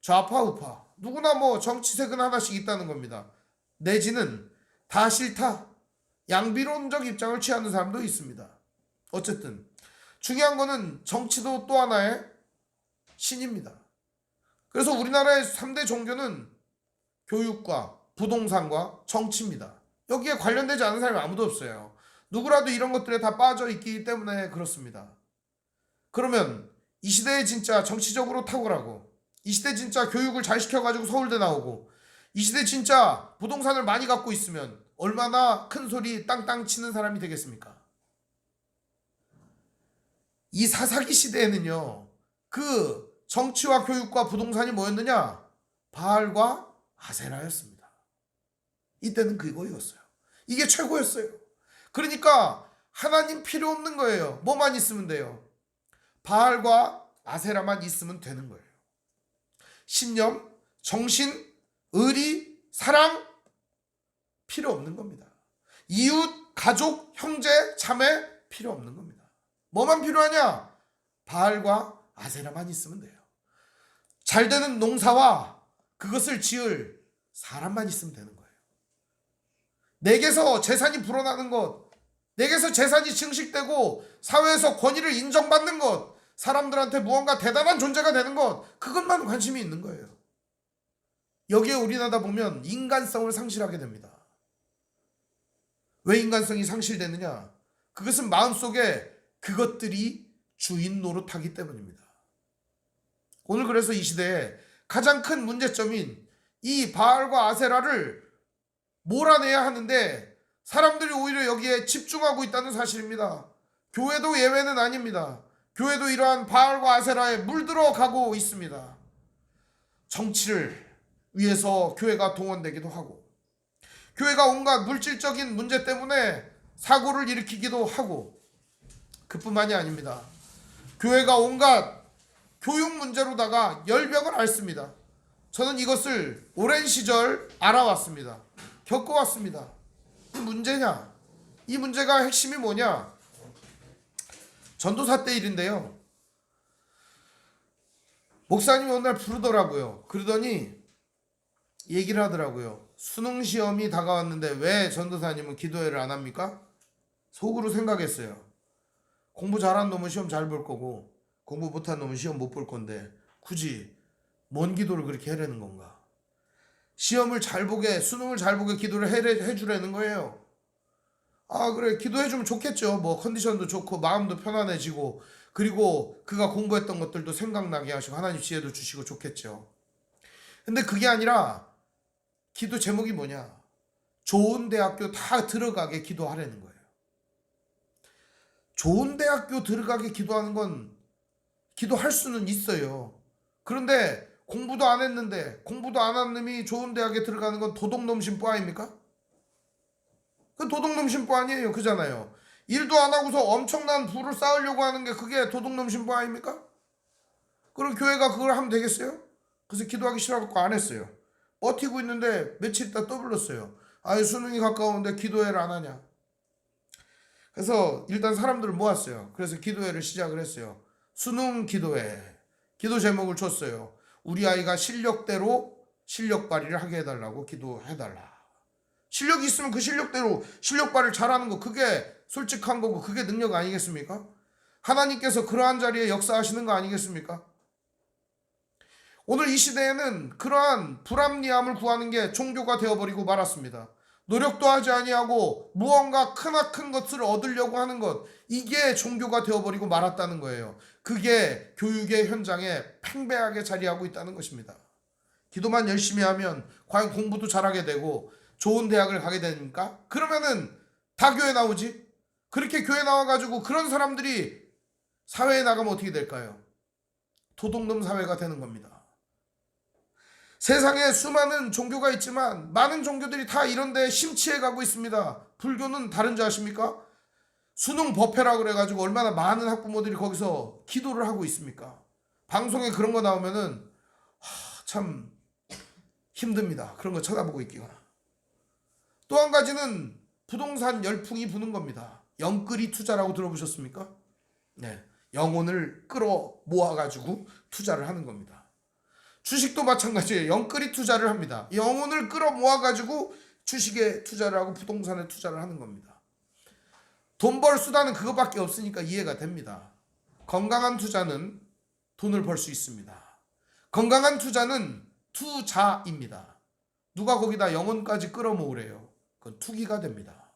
좌파 우파 누구나 뭐 정치색은 하나씩 있다는 겁니다. 내지는 다 싫다, 양비론적 입장을 취하는 사람도 있습니다. 어쨌든 중요한 거는 정치도 또 하나의 신입니다. 그래서 우리나라의 3대 종교는 교육과 부동산과 정치입니다. 여기에 관련되지 않은 사람이 아무도 없어요. 누구라도 이런 것들에 다 빠져 있기 때문에 그렇습니다. 그러면 이 시대에 진짜 정치적으로 탁월하고, 이 시대 진짜 교육을 잘 시켜가지고 서울대 나오고, 이 시대 진짜 부동산을 많이 갖고 있으면 얼마나 큰 소리 땅땅 치는 사람이 되겠습니까? 이 사사기 시대에는요, 그 정치와 교육과 부동산이 뭐였느냐? 바알과 아세라였습니다. 이때는 그거였어요. 이게 최고였어요. 그러니까 하나님 필요 없는 거예요. 뭐만 있으면 돼요? 바알과 아세라만 있으면 되는 거예요. 신념, 정신, 의리, 사랑 필요 없는 겁니다. 이웃, 가족, 형제, 자매 필요 없는 겁니다. 뭐만 필요하냐? 바알과 아세라만 있으면 돼요. 잘 되는 농사와 그것을 지을 사람만 있으면 되는 거예요. 내게서 재산이 불어나는 것, 내게서 재산이 증식되고 사회에서 권위를 인정받는 것, 사람들한테 무언가 대단한 존재가 되는 것, 그것만 관심이 있는 거예요. 여기에 올인하다 보면 인간성을 상실하게 됩니다. 왜 인간성이 상실되느냐? 그것은 마음속에 그것들이 주인 노릇하기 때문입니다. 오늘 그래서 이 시대에 가장 큰 문제점인 이 바알과 아세라를 몰아내야 하는데 사람들이 오히려 여기에 집중하고 있다는 사실입니다. 교회도 예외는 아닙니다. 교회도 이러한 바알과 아세라에 물들어 가고 있습니다. 정치를 위해서 교회가 동원되기도 하고, 교회가 온갖 물질적인 문제 때문에 사고를 일으키기도 하고, 그뿐만이 아닙니다. 교회가 온갖 교육 문제로다가 열병을 앓습니다. 저는 이것을 오랜 시절 알아왔습니다. 겪어왔습니다. 이 문제냐? 이 문제가 핵심이 뭐냐? 전도사 때 일인데요. 목사님이 오늘 부르더라고요. 그러더니 얘기를 하더라고요. 수능 시험이 다가왔는데 왜 전도사님은 기도회를 안 합니까? 속으로 생각했어요. 공부 잘한 놈은 시험 잘 볼 거고 공부 못한 놈은 시험 못 볼 건데 굳이 뭔 기도를 그렇게 해라는 건가? 시험을 잘 보게, 수능을 잘 보게 기도를 해주라는 거예요. 아 그래, 기도해주면 좋겠죠. 뭐 컨디션도 좋고 마음도 편안해지고, 그리고 그가 공부했던 것들도 생각나게 하시고 하나님 지혜도 주시고 좋겠죠. 근데 그게 아니라 기도 제목이 뭐냐? 좋은 대학교 다 들어가게 기도하라는 거예요. 좋은 대학교 들어가게 기도하는 건 기도할 수는 있어요. 그런데 공부도 안 했는데, 공부도 안 한 놈이 좋은 대학에 들어가는 건 도둑놈 신부 아닙니까? 그 도둑놈 신부 아니에요. 그잖아요. 일도 안 하고서 엄청난 부를 쌓으려고 하는 게 그게 도둑놈 신부 아닙니까? 그럼 교회가 그걸 하면 되겠어요? 그래서 기도하기 싫어갖고 안 했어요. 버티고 있는데 며칠 있다 또 불렀어요. 아유 수능이 가까운데 기도회를 안 하냐. 그래서 일단 사람들을 모았어요. 그래서 기도회를 시작을 했어요. 수능 기도회. 기도 제목을 줬어요. 우리 아이가 실력대로 실력 발휘를 하게 해달라고 기도해달라. 실력이 있으면 그 실력대로 실력 발휘를 잘하는 거, 그게 솔직한 거고 그게 능력 아니겠습니까? 하나님께서 그러한 자리에 역사하시는 거 아니겠습니까? 오늘 이 시대에는 그러한 불합리함을 구하는 게 종교가 되어버리고 말았습니다. 노력도 하지 아니하고 무언가 크나큰 것을 얻으려고 하는 것, 이게 종교가 되어버리고 말았다는 거예요. 그게 교육의 현장에 팽배하게 자리하고 있다는 것입니다. 기도만 열심히 하면 과연 공부도 잘하게 되고 좋은 대학을 가게 됩니까? 그러면은 다 교회 나오지. 그렇게 교회 나와가지고 그런 사람들이 사회에 나가면 어떻게 될까요? 도둑놈 사회가 되는 겁니다. 세상에 수많은 종교가 있지만 많은 종교들이 다 이런 데 심취해 가고 있습니다. 불교는 다른지 아십니까? 수능 법회라 그래가지고 얼마나 많은 학부모들이 거기서 기도를 하고 있습니까? 방송에 그런 거 나오면은 참 힘듭니다. 그런 거 쳐다보고 있기가. 또 한 가지는 부동산 열풍이 부는 겁니다. 영끌이 투자라고 들어보셨습니까? 네, 영혼을 끌어 모아가지고 투자를 하는 겁니다. 주식도 마찬가지예요. 영끌이 투자를 합니다. 영혼을 끌어 모아가지고 주식에 투자를 하고 부동산에 투자를 하는 겁니다. 돈 벌 수단은 그거밖에 없으니까 이해가 됩니다. 건강한 투자는 돈을 벌 수 있습니다. 건강한 투자는 투자입니다. 누가 거기다 영혼까지 끌어 모으래요. 그건 투기가 됩니다.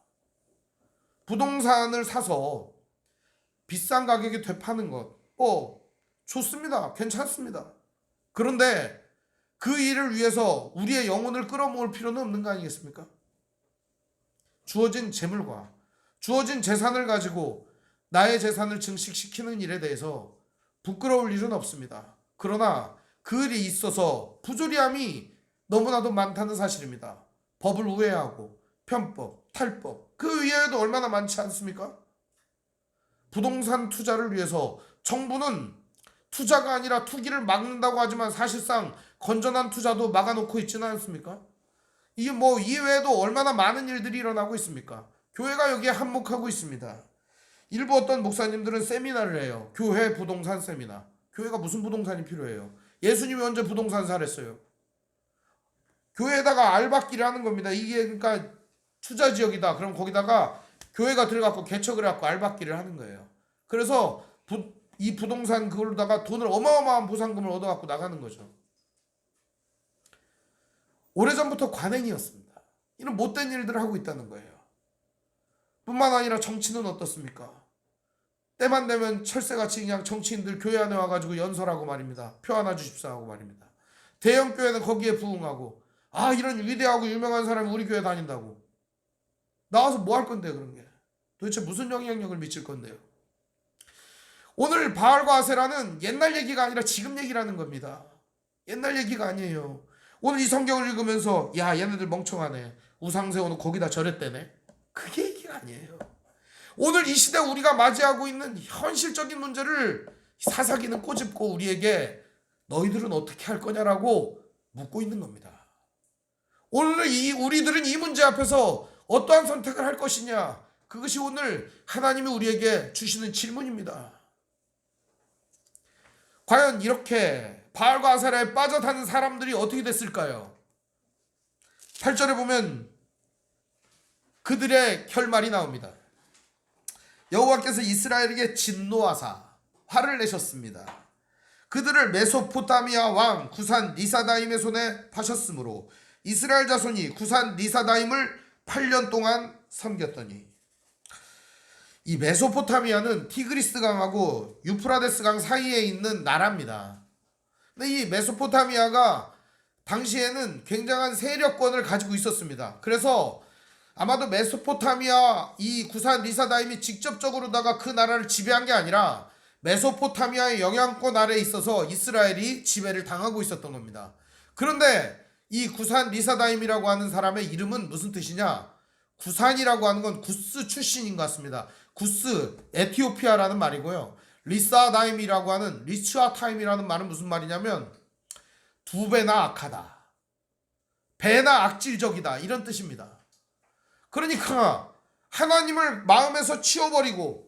부동산을 사서 비싼 가격에 되파는 것, 좋습니다. 괜찮습니다. 그런데 그 일을 위해서 우리의 영혼을 끌어모을 필요는 없는 거 아니겠습니까? 주어진 재물과 주어진 재산을 가지고 나의 재산을 증식시키는 일에 대해서 부끄러울 일은 없습니다. 그러나 그 일이 있어서 부조리함이 너무나도 많다는 사실입니다. 법을 우회하고 편법, 탈법, 그 이외에도 얼마나 많지 않습니까? 부동산 투자를 위해서 정부는 투자가 아니라 투기를 막는다고 하지만 사실상 건전한 투자도 막아놓고 있지는 않습니까? 이게 이외에도 얼마나 많은 일들이 일어나고 있습니까? 교회가 여기에 한몫하고 있습니다. 일부 어떤 목사님들은 세미나를 해요. 교회 부동산 세미나. 교회가 무슨 부동산이 필요해요? 예수님이 언제 부동산 사랬어요? 교회에다가 알박기를 하는 겁니다. 이게 그러니까 투자 지역이다. 그럼 거기다가 교회가 들어가고 개척을 해갖고 알박기를 하는 거예요. 그래서 이 부동산 그걸로다가 돈을 어마어마한 보상금을 얻어갖고 나가는 거죠. 오래전부터 관행이었습니다. 이런 못된 일들을 하고 있다는 거예요. 뿐만 아니라 정치는 어떻습니까? 때만 되면 철새같이 그냥 정치인들 교회 안에 와가지고 연설하고 말입니다. 표 하나 주십사 하고 말입니다. 대형 교회는 거기에 부응하고 이런 위대하고 유명한 사람이 우리 교회 다닌다고. 나와서 뭐 할 건데요, 그런 게? 도대체 무슨 영향력을 미칠 건데요? 오늘 바알과 아세라는 옛날 얘기가 아니라 지금 얘기라는 겁니다. 옛날 얘기가 아니에요. 오늘 이 성경을 읽으면서 얘네들 멍청하네. 우상 세워놓고 거기다 절했대네. 그게 얘기가 아니에요. 오늘 이 시대 우리가 맞이하고 있는 현실적인 문제를 사사기는 꼬집고 우리에게 너희들은 어떻게 할 거냐라고 묻고 있는 겁니다. 오늘 우리들은 이 문제 앞에서 어떠한 선택을 할 것이냐, 그것이 오늘 하나님이 우리에게 주시는 질문입니다. 과연 이렇게 바알과 아세라에 빠져드는 사람들이 어떻게 됐을까요? 8절에 보면 그들의 결말이 나옵니다. 여호와께서 이스라엘에게 진노하사 화를 내셨습니다. 그들을 메소포타미아 왕 구산 리사다임의 손에 파셨으므로 이스라엘 자손이 구산 리사다임을 8년 동안 섬겼더니. 이 메소포타미아는 티그리스 강하고 유프라데스 강 사이에 있는 나라입니다. 근데 이 메소포타미아가 당시에는 굉장한 세력권을 가지고 있었습니다. 그래서 아마도 메소포타미아 이 구산 리사다임이 직접적으로다가 그 나라를 지배한 게 아니라 메소포타미아의 영향권 아래에 있어서 이스라엘이 지배를 당하고 있었던 겁니다. 그런데 이 구산 리사다임이라고 하는 사람의 이름은 무슨 뜻이냐? 구산이라고 하는 건 구스 출신인 것 같습니다. 구스, 에티오피아라는 말이고요. 리사다임이라고 하는 리츠아타임이라는 말은 무슨 말이냐면 두 배나 악하다, 배나 악질적이다, 이런 뜻입니다. 그러니까 하나님을 마음에서 치워버리고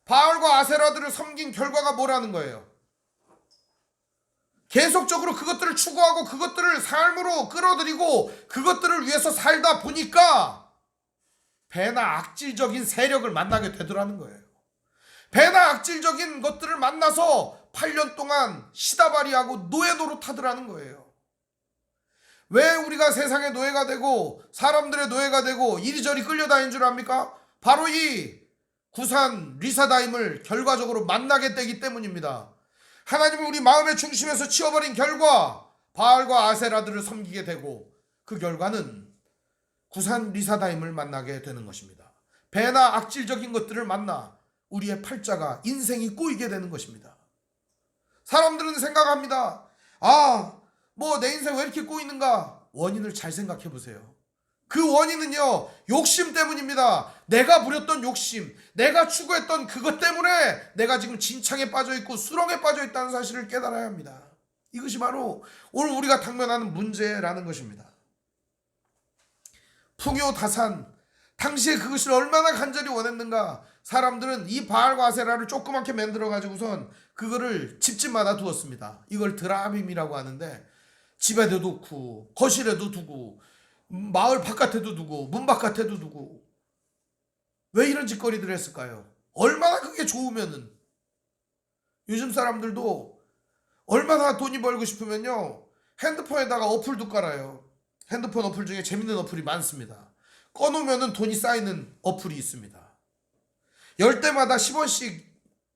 바알과 아세라들을 섬긴 결과가 뭐라는 거예요? 계속적으로 그것들을 추구하고 그것들을 삶으로 끌어들이고 그것들을 위해서 살다 보니까 배나 악질적인 세력을 만나게 되더라는 거예요. 배나 악질적인 것들을 만나서 8년 동안 시다바리하고 노예 노릇하더라는 거예요. 왜 우리가 세상의 노예가 되고 사람들의 노예가 되고 이리저리 끌려다닌 줄 압니까? 바로 이 구산 리사다임을 결과적으로 만나게 되기 때문입니다. 하나님을 우리 마음의 중심에서 치워버린 결과 바알과 아세라들을 섬기게 되고 그 결과는 구산 리사다임을 만나게 되는 것입니다. 배나 악질적인 것들을 만나 우리의 팔자가 인생이 꼬이게 되는 것입니다. 사람들은 생각합니다. 뭐 내 인생 왜 이렇게 꼬이는가? 원인을 잘 생각해 보세요. 그 원인은요, 욕심 때문입니다. 내가 부렸던 욕심, 내가 추구했던 그것 때문에 내가 지금 진창에 빠져있고 수렁에 빠져있다는 사실을 깨달아야 합니다. 이것이 바로 오늘 우리가 당면하는 문제라는 것입니다. 풍요다산, 당시에 그것을 얼마나 간절히 원했는가. 사람들은 이 바알과 아세라를 조그맣게 만들어 가지고선 그거를 집집마다 두었습니다. 이걸 드라빔이라고 하는데, 집에도 두고 거실에도 두고 마을 바깥에도 두고 문 바깥에도 두고. 왜 이런 짓거리들을 했을까요? 얼마나 그게 좋으면은. 요즘 사람들도 얼마나 돈이 벌고 싶으면요, 핸드폰에다가 어플도 깔아요. 핸드폰 어플 중에 재밌는 어플이 많습니다. 꺼놓으면은 돈이 쌓이는 어플이 있습니다. 열 대마다 10원씩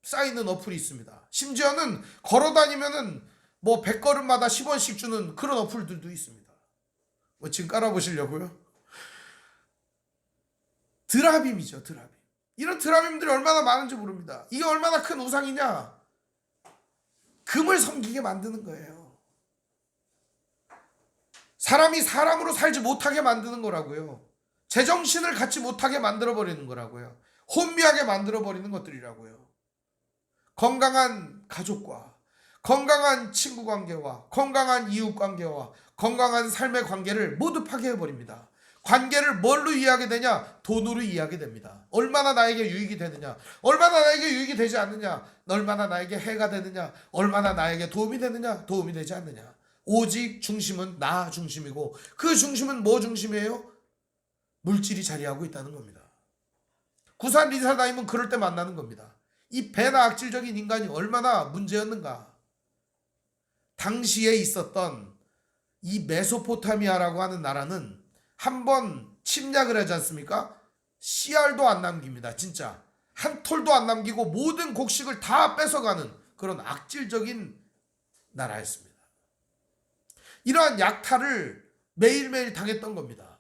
쌓이는 어플이 있습니다. 심지어는 걸어다니면은 뭐 100걸음마다 10원씩 주는 그런 어플들도 있습니다. 뭐 지금 깔아보시려고요? 드라빔이죠, 드라빔. 이런 드라빔들이 얼마나 많은지 모릅니다. 이게 얼마나 큰 우상이냐? 금을 섬기게 만드는 거예요. 사람이 사람으로 살지 못하게 만드는 거라고요. 제정신을 갖지 못하게 만들어버리는 거라고요. 혼미하게 만들어버리는 것들이라고요. 건강한 가족과 건강한 친구 관계와 건강한 이웃 관계와 건강한 삶의 관계를 모두 파괴해버립니다. 관계를 뭘로 이해하게 되냐? 돈으로 이해하게 됩니다. 얼마나 나에게 유익이 되느냐, 얼마나 나에게 유익이 되지 않느냐, 얼마나 나에게 해가 되느냐, 얼마나 나에게 도움이 되느냐, 도움이 되지 않느냐. 오직 중심은 나 중심이고, 그 중심은 뭐 중심이에요? 물질이 자리하고 있다는 겁니다. 구산 리사다임은 그럴 때 만나는 겁니다. 이 배나 악질적인 인간이 얼마나 문제였는가. 당시에 있었던 이 메소포타미아라고 하는 나라는 한번 침략을 하지 않습니까? 씨알도 안 남깁니다. 진짜 한 톨도 안 남기고 모든 곡식을 다 뺏어가는 그런 악질적인 나라였습니다. 이러한 약탈을 매일매일 당했던 겁니다.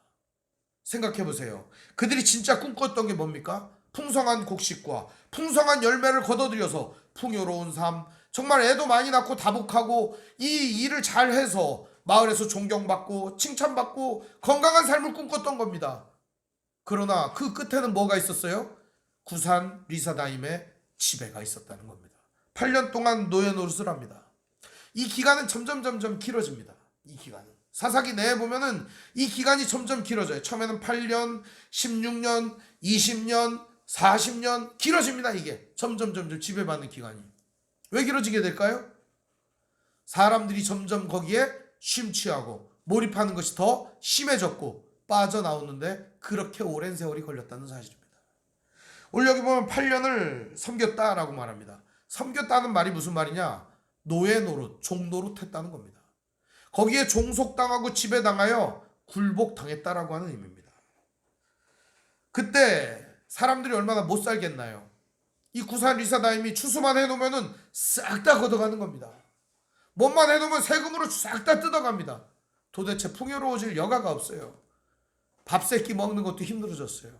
생각해보세요. 그들이 진짜 꿈꿨던 게 뭡니까? 풍성한 곡식과 풍성한 열매를 거둬들여서 풍요로운 삶, 정말 애도 많이 낳고 다복하고 이 일을 잘해서 마을에서 존경받고 칭찬받고 건강한 삶을 꿈꿨던 겁니다. 그러나 그 끝에는 뭐가 있었어요? 구산 리사다임의 지배가 있었다는 겁니다. 8년 동안 노예 노릇을 합니다. 이 기간은 점점 길어집니다. 이 기간은 사사기 내에 보면은 이 기간이 점점 길어져요. 처음에는 8년, 16년, 20년, 40년 길어집니다. 이게 점점 지배받는 기간이. 왜 길어지게 될까요? 사람들이 점점 거기에 심취하고 몰입하는 것이 더 심해졌고 빠져나오는데 그렇게 오랜 세월이 걸렸다는 사실입니다. 오늘 여기 보면 8년을 섬겼다라고 말합니다. 섬겼다는 말이 무슨 말이냐? 노예 노릇, 종 노릇 했다는 겁니다. 거기에 종속당하고 지배당하여 굴복당했다라고 하는 의미입니다. 그때 사람들이 얼마나 못 살겠나요? 이 구산 리사다임이 추수만 해놓으면 싹 다 걷어가는 겁니다. 뭐만 해놓으면 세금으로 싹 다 뜯어갑니다. 도대체 풍요로워질 여가가 없어요. 밥 세끼 먹는 것도 힘들어졌어요.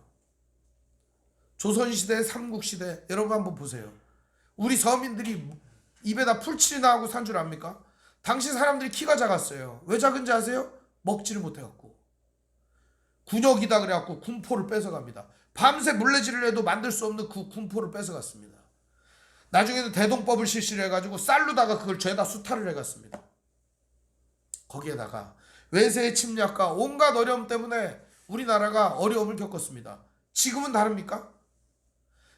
조선시대, 삼국시대 여러분 한번 보세요. 우리 서민들이 입에다 풀칠이나 하고 산 줄 압니까? 당시 사람들이 키가 작았어요. 왜 작은지 아세요? 먹지를 못해갖고. 군역이다 그래갖고 군포를 뺏어갑니다. 밤새 물레질을 해도 만들 수 없는 그 군포를 뺏어갔습니다. 나중에는 대동법을 실시를 해가지고 쌀로다가 그걸 죄다 수탈을 해갔습니다. 거기에다가 외세의 침략과 온갖 어려움 때문에 우리나라가 어려움을 겪었습니다. 지금은 다릅니까?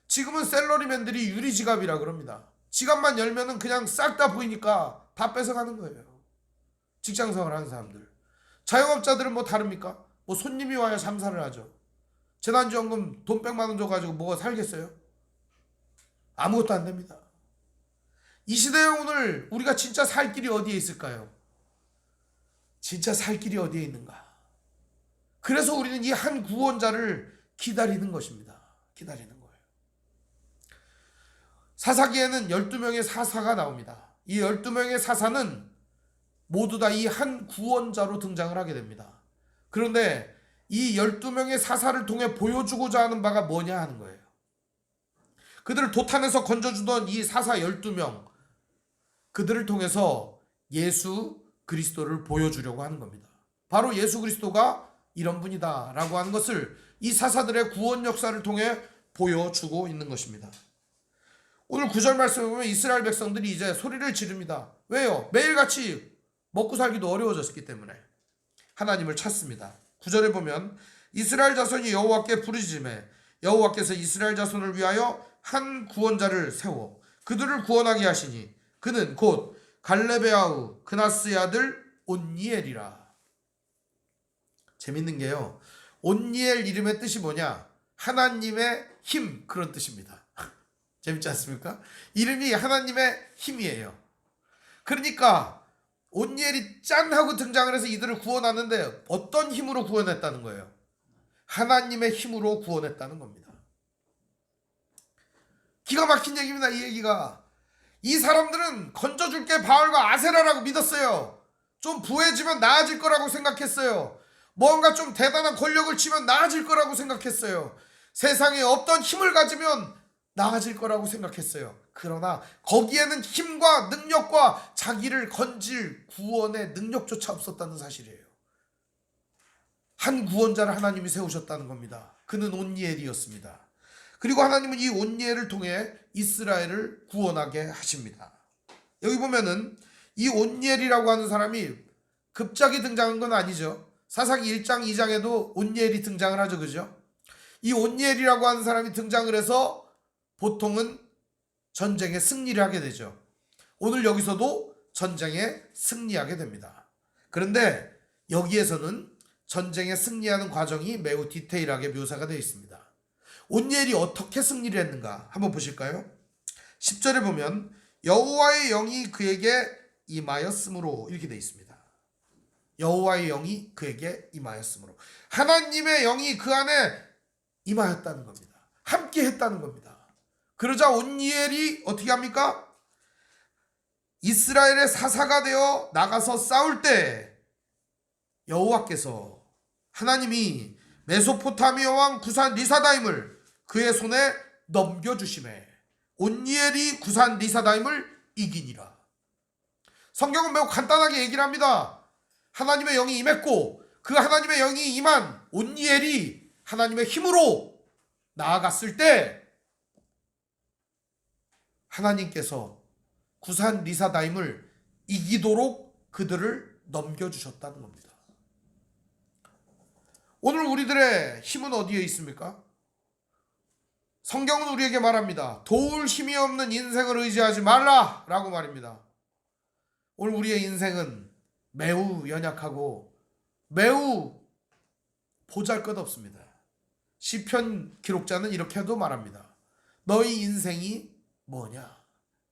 지금은 셀러리맨들이 유리지갑이라 그럽니다. 지갑만 열면은 그냥 싹 다 보이니까 다 뺏어가는 거예요. 직장생활 하는 사람들. 자영업자들은 뭐 다릅니까? 뭐 손님이 와야 장사를 하죠. 재난지원금 돈 100만 원 줘가지고 뭐가 살겠어요? 아무것도 안 됩니다. 이 시대에 오늘 우리가 진짜 살 길이 어디에 있을까요? 진짜 살 길이 어디에 있는가? 그래서 우리는 이 한 구원자를 기다리는 것입니다. 기다리는 거예요. 사사기에는 12명의 사사가 나옵니다. 이 12명의 사사는 모두 다 이 한 구원자로 등장을 하게 됩니다. 그런데 이 12명의 사사를 통해 보여주고자 하는 바가 뭐냐 하는 거예요. 그들을 도탄에서 건져주던 이 사사 12명, 그들을 통해서 예수 그리스도를 보여주려고 하는 겁니다. 바로 예수 그리스도가 이런 분이다 라고 하는 것을 이 사사들의 구원 역사를 통해 보여주고 있는 것입니다. 오늘 9절 말씀에 보면 이스라엘 백성들이 이제 소리를 지릅니다. 왜요? 매일같이 먹고 살기도 어려워졌기 때문에 하나님을 찾습니다. 9절에 보면 이스라엘 자손이 여호와께 부르짖으매 여호와께서 이스라엘 자손을 위하여 한 구원자를 세워 그들을 구원하게 하시니 그는 곧 갈렙의 아우 그나스의 아들 온니엘이라. 재밌는 게요, 온니엘 이름의 뜻이 뭐냐? 하나님의 힘, 그런 뜻입니다. 재밌지 않습니까? 이름이 하나님의 힘이에요. 그러니까 온니엘이 짠 하고 등장을 해서 이들을 구원하는데 어떤 힘으로 구원했다는 거예요? 하나님의 힘으로 구원했다는 겁니다. 기가 막힌 얘기입니다. 이 얘기가. 이 사람들은 건져줄게 바알과 아세라라고 믿었어요. 좀 부해지면 나아질 거라고 생각했어요. 뭔가 좀 대단한 권력을 치면 나아질 거라고 생각했어요. 세상에 없던 힘을 가지면 나아질 거라고 생각했어요. 그러나 거기에는 힘과 능력과 자기를 건질 구원의 능력조차 없었다는 사실이에요. 한 구원자를 하나님이 세우셨다는 겁니다. 그는 온니엘이었습니다. 그리고 하나님은 이 온니엘을 통해 이스라엘을 구원하게 하십니다. 여기 보면은 이 온니엘이라고 하는 사람이 급작이 등장한 건 아니죠. 사사기 1장 2장에도 온니엘이 등장을 하죠. 그죠? 이 온니엘이라고 하는 사람이 등장을 해서 보통은 전쟁에 승리를 하게 되죠. 오늘 여기서도 전쟁에 승리하게 됩니다. 그런데 여기에서는 전쟁에 승리하는 과정이 매우 디테일하게 묘사가 되어 있습니다. 온니엘이 어떻게 승리를 했는가 한번 보실까요? 10절에 보면 여호와의 영이 그에게 임하였으므로 이렇게 되어 있습니다. 여호와의 영이 그에게 임하였으므로, 하나님의 영이 그 안에 임하였다는 겁니다. 함께 했다는 겁니다. 그러자 온니엘이 어떻게 합니까? 이스라엘의 사사가 되어 나가서 싸울 때 여호와께서, 하나님이 메소포타미아 왕 구산 리사다임을 그의 손에 넘겨주심에 온니엘이 구산 리사다임을 이기니라. 성경은 매우 간단하게 얘기를 합니다. 하나님의 영이 임했고 그 하나님의 영이 임한 온니엘이 하나님의 힘으로 나아갔을 때 하나님께서 구산 리사다임을 이기도록 그들을 넘겨주셨다는 겁니다. 오늘 우리들의 힘은 어디에 있습니까? 성경은 우리에게 말합니다. 도울 힘이 없는 인생을 의지하지 말라 라고 말입니다. 오늘 우리의 인생은 매우 연약하고 매우 보잘것없습니다. 시편 기록자는 이렇게도 말합니다. 너희 인생이 뭐냐?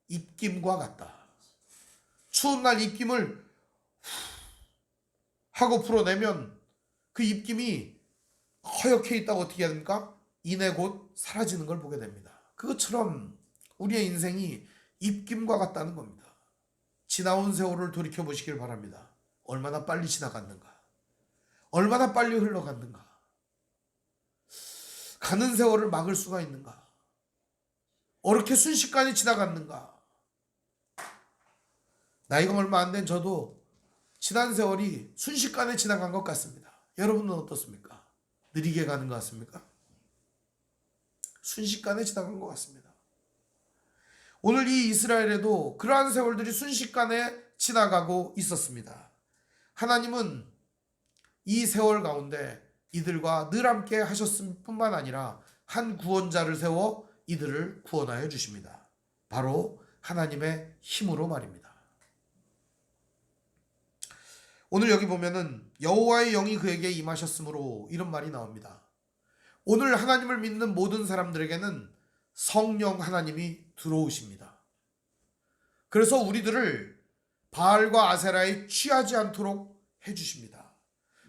입김과 같다. 추운 날 입김을 하고 풀어내면 그 입김이 허옇게 있다고 어떻게 해야 됩니까? 이내 곧 사라지는 걸 보게 됩니다. 그것처럼 우리의 인생이 입김과 같다는 겁니다. 지나온 세월을 돌이켜보시길 바랍니다. 얼마나 빨리 지나갔는가? 얼마나 빨리 흘러갔는가? 가는 세월을 막을 수가 있는가? 어떻게 순식간에 지나갔는가? 나이가 얼마 안 된 저도 지난 세월이 순식간에 지나간 것 같습니다. 여러분은 어떻습니까? 느리게 가는 것 같습니까? 순식간에 지나간 것 같습니다. 오늘 이 이스라엘에도 그러한 세월들이 순식간에 지나가고 있었습니다. 하나님은 이 세월 가운데 이들과 늘 함께 하셨을 뿐만 아니라 한 구원자를 세워 이들을 구원하여 주십니다. 바로 하나님의 힘으로 말입니다. 오늘 여기 보면은 여호와의 영이 그에게 임하셨으므로 이런 말이 나옵니다. 오늘 하나님을 믿는 모든 사람들에게는 성령 하나님이 들어오십니다. 그래서 우리들을 바알과 아세라에 취하지 않도록 해주십니다.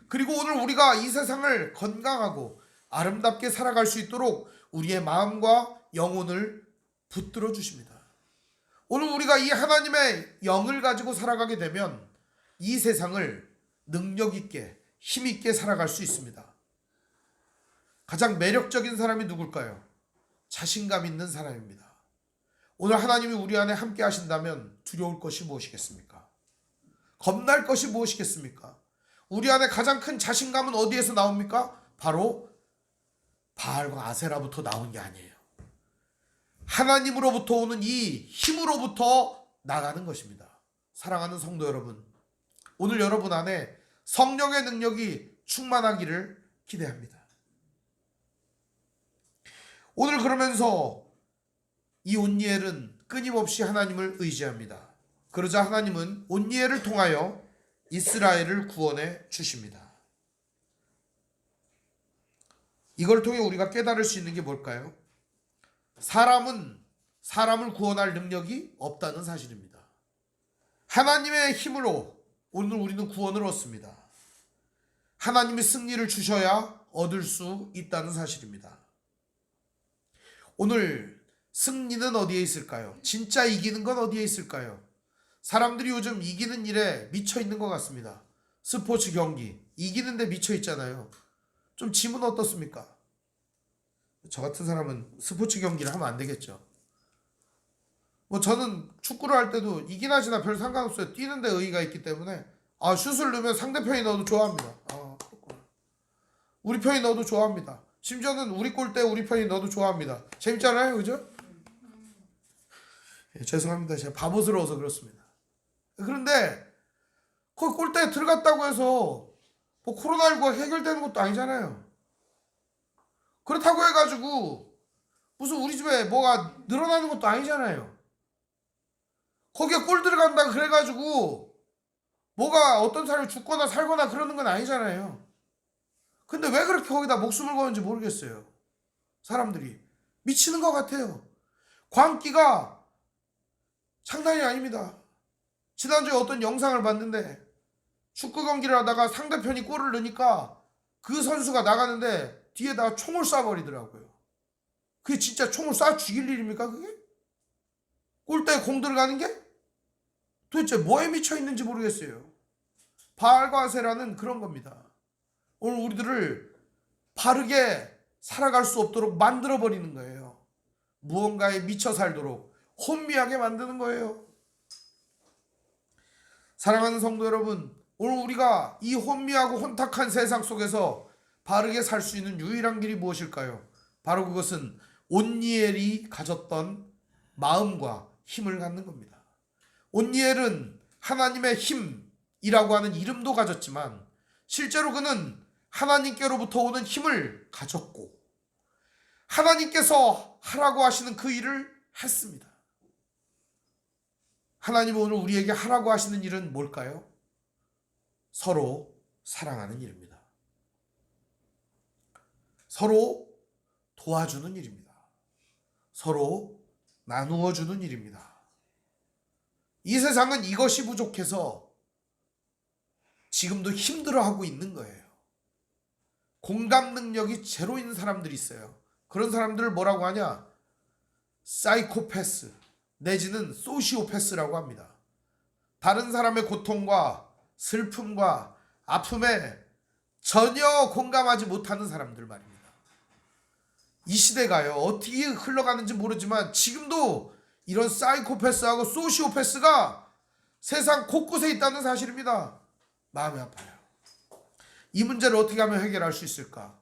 그리고 오늘 우리가 이 세상을 건강하고 아름답게 살아갈 수 있도록 우리의 마음과 영혼을 붙들어 주십니다. 오늘 우리가 이 하나님의 영을 가지고 살아가게 되면 이 세상을 능력 있게 힘 있게 살아갈 수 있습니다. 가장 매력적인 사람이 누굴까요? 자신감 있는 사람입니다. 오늘 하나님이 우리 안에 함께 하신다면 두려울 것이 무엇이겠습니까? 겁날 것이 무엇이겠습니까? 우리 안에 가장 큰 자신감은 어디에서 나옵니까? 바로 바알과 아세라부터 나온 게 아니에요. 하나님으로부터 오는 이 힘으로부터 나가는 것입니다. 사랑하는 성도 여러분, 오늘 여러분 안에 성령의 능력이 충만하기를 기대합니다. 오늘 그러면서 이 온니엘은 끊임없이 하나님을 의지합니다. 그러자 하나님은 온니엘을 통하여 이스라엘을 구원해 주십니다. 이걸 통해 우리가 깨달을 수 있는 게 뭘까요? 사람은 사람을 구원할 능력이 없다는 사실입니다. 하나님의 힘으로 오늘 우리는 구원을 얻습니다. 하나님이 승리를 주셔야 얻을 수 있다는 사실입니다. 오늘 승리는 어디에 있을까요? 진짜 이기는 건 어디에 있을까요? 사람들이 요즘 이기는 일에 미쳐 있는 것 같습니다. 스포츠 경기 이기는데 미쳐 있잖아요. 좀 지면 어떻습니까? 저 같은 사람은 스포츠 경기를 하면 안 되겠죠. 저는 축구를 할 때도 이기나 지나 별 상관없어요. 뛰는데 의의가 있기 때문에 슛을 넣으면 상대편이 넣어도 좋아합니다. 우리 편이 넣어도 좋아합니다. 심지어는 우리 골대 우리 편이 넣어도 좋아합니다. 재밌잖아요, 그죠? 죄송합니다. 제가 바보스러워서 그렇습니다. 그런데 거기 골대에 들어갔다고 해서 코로나19가 해결되는 것도 아니잖아요. 그렇다고 해가지고 무슨 우리 집에 뭐가 늘어나는 것도 아니잖아요. 거기에 골 들어간다 그래가지고 뭐가 어떤 사람이 죽거나 살거나 그러는 건 아니잖아요. 근데 왜 그렇게 거기다 목숨을 거는지 모르겠어요. 사람들이 미치는 것 같아요. 광기가 장난이 아닙니다. 지난주에 어떤 영상을 봤는데 축구 경기를 하다가 상대편이 골을 넣으니까 그 선수가 나가는데 뒤에다가 총을 쏴버리더라고요. 그게 진짜 총을 쏴 죽일 일입니까 그게? 골대에 공 들어가는 게? 도대체 뭐에 미쳐 있는지 모르겠어요. 바알과 아세라는 그런 겁니다. 오늘 우리들을 바르게 살아갈 수 없도록 만들어버리는 거예요. 무언가에 미쳐 살도록 혼미하게 만드는 거예요. 사랑하는 성도 여러분, 오늘 우리가 이 혼미하고 혼탁한 세상 속에서 바르게 살 수 있는 유일한 길이 무엇일까요? 바로 그것은 온니엘이 가졌던 마음과 힘을 갖는 겁니다. 온니엘은 하나님의 힘이라고 하는 이름도 가졌지만 실제로 그는 하나님께로부터 오는 힘을 가졌고 하나님께서 하라고 하시는 그 일을 했습니다. 하나님은 오늘 우리에게 하라고 하시는 일은 뭘까요? 서로 사랑하는 일입니다. 서로 도와주는 일입니다. 서로 나누어 주는 일입니다. 이 세상은 이것이 부족해서 지금도 힘들어하고 있는 거예요. 공감 능력이 제로인 사람들이 있어요. 그런 사람들을 뭐라고 하냐? 사이코패스 내지는 소시오패스라고 합니다. 다른 사람의 고통과 슬픔과 아픔에 전혀 공감하지 못하는 사람들 말입니다. 이 시대가요, 어떻게 흘러가는지 모르지만 지금도 이런 사이코패스하고 소시오패스가 세상 곳곳에 있다는 사실입니다. 마음이 아파요. 이 문제를 어떻게 하면 해결할 수 있을까?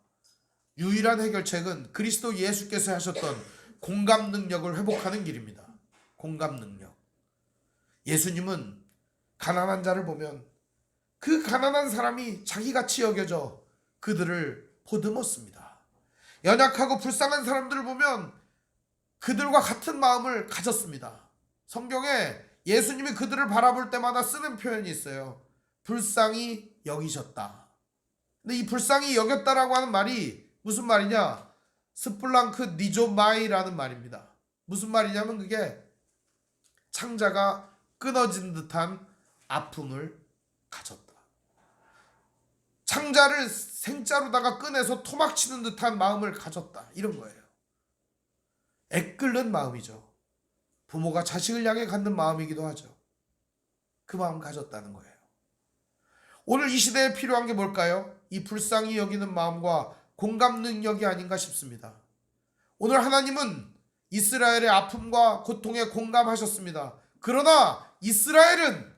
유일한 해결책은 그리스도 예수께서 하셨던 공감 능력을 회복하는 길입니다. 공감 능력. 예수님은 가난한 자를 보면 그 가난한 사람이 자기같이 여겨져 그들을 보듬었습니다. 연약하고 불쌍한 사람들을 보면 그들과 같은 마음을 가졌습니다. 성경에 예수님이 그들을 바라볼 때마다 쓰는 표현이 있어요. 불쌍히 여기셨다. 근데 이 불쌍히 여겼다라고 하는 말이 무슨 말이냐? 스플랑크 니조마이라는 말입니다. 무슨 말이냐면 그게 창자가 끊어진 듯한 아픔을 가졌다. 창자를 생자로다가 꺼내서 토막치는 듯한 마음을 가졌다. 이런 거예요. 애끓는 마음이죠. 부모가 자식을 향해 갖는 마음이기도 하죠. 그 마음 가졌다는 거예요. 오늘 이 시대에 필요한 게 뭘까요? 이 불쌍히 여기는 마음과 공감 능력이 아닌가 싶습니다. 오늘 하나님은 이스라엘의 아픔과 고통에 공감하셨습니다. 그러나 이스라엘은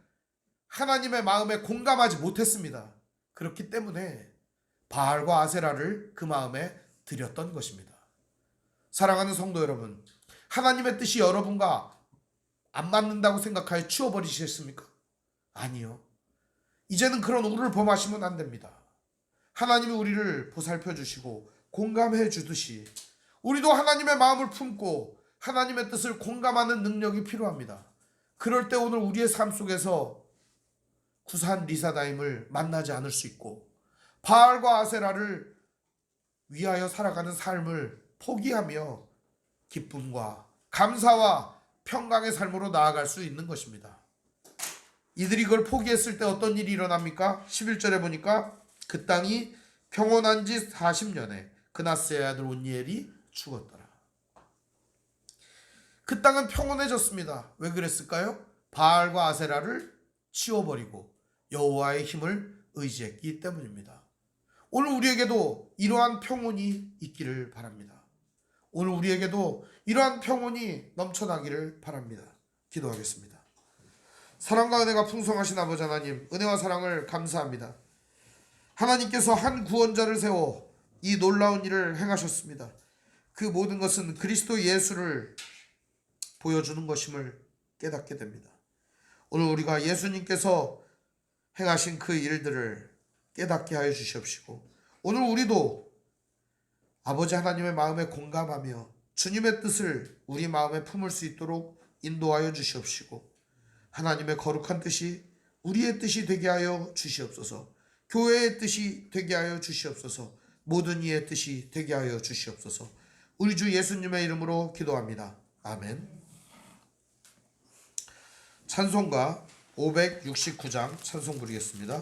하나님의 마음에 공감하지 못했습니다. 그렇기 때문에 바알과 아세라를 그 마음에 들였던 것입니다. 사랑하는 성도 여러분, 하나님의 뜻이 여러분과 안 맞는다고 생각하여 치워버리시겠습니까? 아니요. 이제는 그런 우를 범하시면 안 됩니다. 하나님이 우리를 보살펴 주시고 공감해 주듯이 우리도 하나님의 마음을 품고 하나님의 뜻을 공감하는 능력이 필요합니다. 그럴 때 오늘 우리의 삶 속에서 구산 리사다임을 만나지 않을 수 있고 바알과 아세라를 위하여 살아가는 삶을 포기하며 기쁨과 감사와 평강의 삶으로 나아갈 수 있는 것입니다. 이들이 그걸 포기했을 때 어떤 일이 일어납니까? 11절에 보니까 그 땅이 평온한 지 40년에 그나스의 아들 온니엘이 죽었더라. 그 땅은 평온해졌습니다. 왜 그랬을까요? 바알과 아세라를 치워버리고 여호와의 힘을 의지했기 때문입니다. 오늘 우리에게도 이러한 평온이 있기를 바랍니다. 오늘 우리에게도 이러한 평온이 넘쳐나기를 바랍니다. 기도하겠습니다. 사랑과 은혜가 풍성하신 아버지 하나님, 은혜와 사랑을 감사합니다. 하나님께서 한 구원자를 세워 이 놀라운 일을 행하셨습니다. 그 모든 것은 그리스도 예수를 보여주는 것임을 깨닫게 됩니다. 오늘 우리가 예수님께서 행하신 그 일들을 깨닫게 하여 주시옵시고 오늘 우리도 아버지 하나님의 마음에 공감하며 주님의 뜻을 우리 마음에 품을 수 있도록 인도하여 주시옵시고 하나님의 거룩한 뜻이 우리의 뜻이 되게 하여 주시옵소서. 교회의 뜻이 되게 하여 주시옵소서. 모든 이의 뜻이 되게 하여 주시옵소서. 우리 주 예수님의 이름으로 기도합니다. 아멘. 찬송가 569장 찬송 부르겠습니다.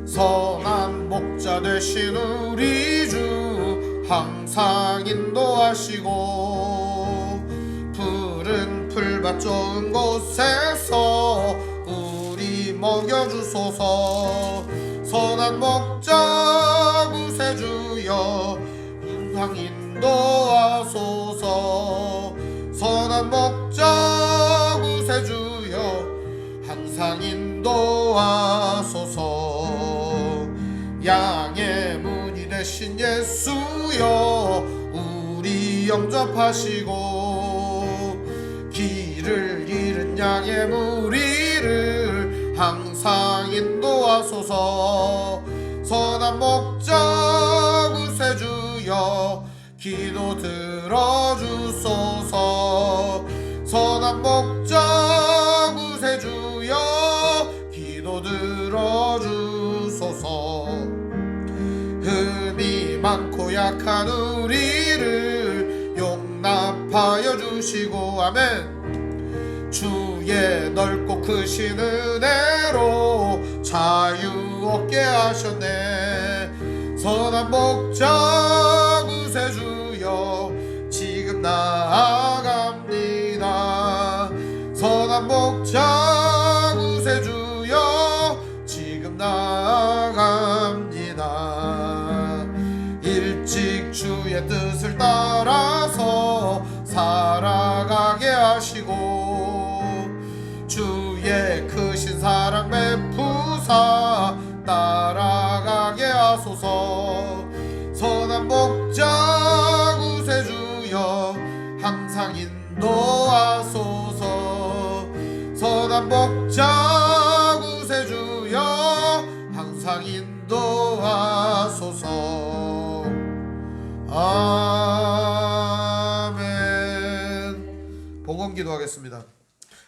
선한 목자 되신 우리 주 항상 인도하시고 푸른 풀밭 좋은 곳에서 우리 먹여주소서. 선한 목자 구세주여 항상 인도하소서. 선한 목자 구세주여 항상 인도하소서. 양의 문이 되신 예수여 우리 영접하시고 길을 잃은 양의 무리를 항상 인도하소서. 선한 목자 구세주여 기도 들어주소서. 선한 목자 구세주여 기도 들어주소서. 흠이 많고 약한 우리를 용납하여 주시고 아멘. 주의 넓고 크신 은혜로 자유 얻게 하셨네. 선한 목자 구세주여 지금 나아갑니다. 선한 목자 구세주여 지금 나아갑니다. 일찍 주의 뜻을 따라서 살아가게 하시고 주의 크신 사랑 베푸사 따라가게 하소서. 선한 목자 구세주여 항상 인도하소서. 선한 목자 구세주여 항상 인도하소서. 아멘. 복원 기도하겠습니다.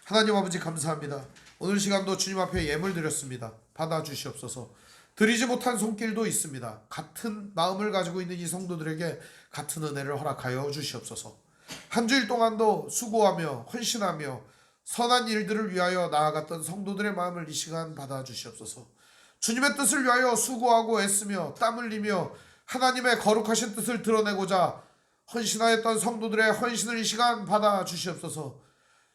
하나님 아버지 감사합니다. 오늘 시간도 주님 앞에 예물 드렸습니다. 받아주시옵소서. 드리지 못한 손길도 있습니다. 같은 마음을 가지고 있는 이 성도들에게 같은 은혜를 허락하여 주시옵소서. 한 주일 동안도 수고하며 헌신하며 선한 일들을 위하여 나아갔던 성도들의 마음을 이 시간 받아주시옵소서. 주님의 뜻을 위하여 수고하고 애쓰며 땀 흘리며 하나님의 거룩하신 뜻을 드러내고자 헌신하였던 성도들의 헌신을 이 시간 받아주시옵소서.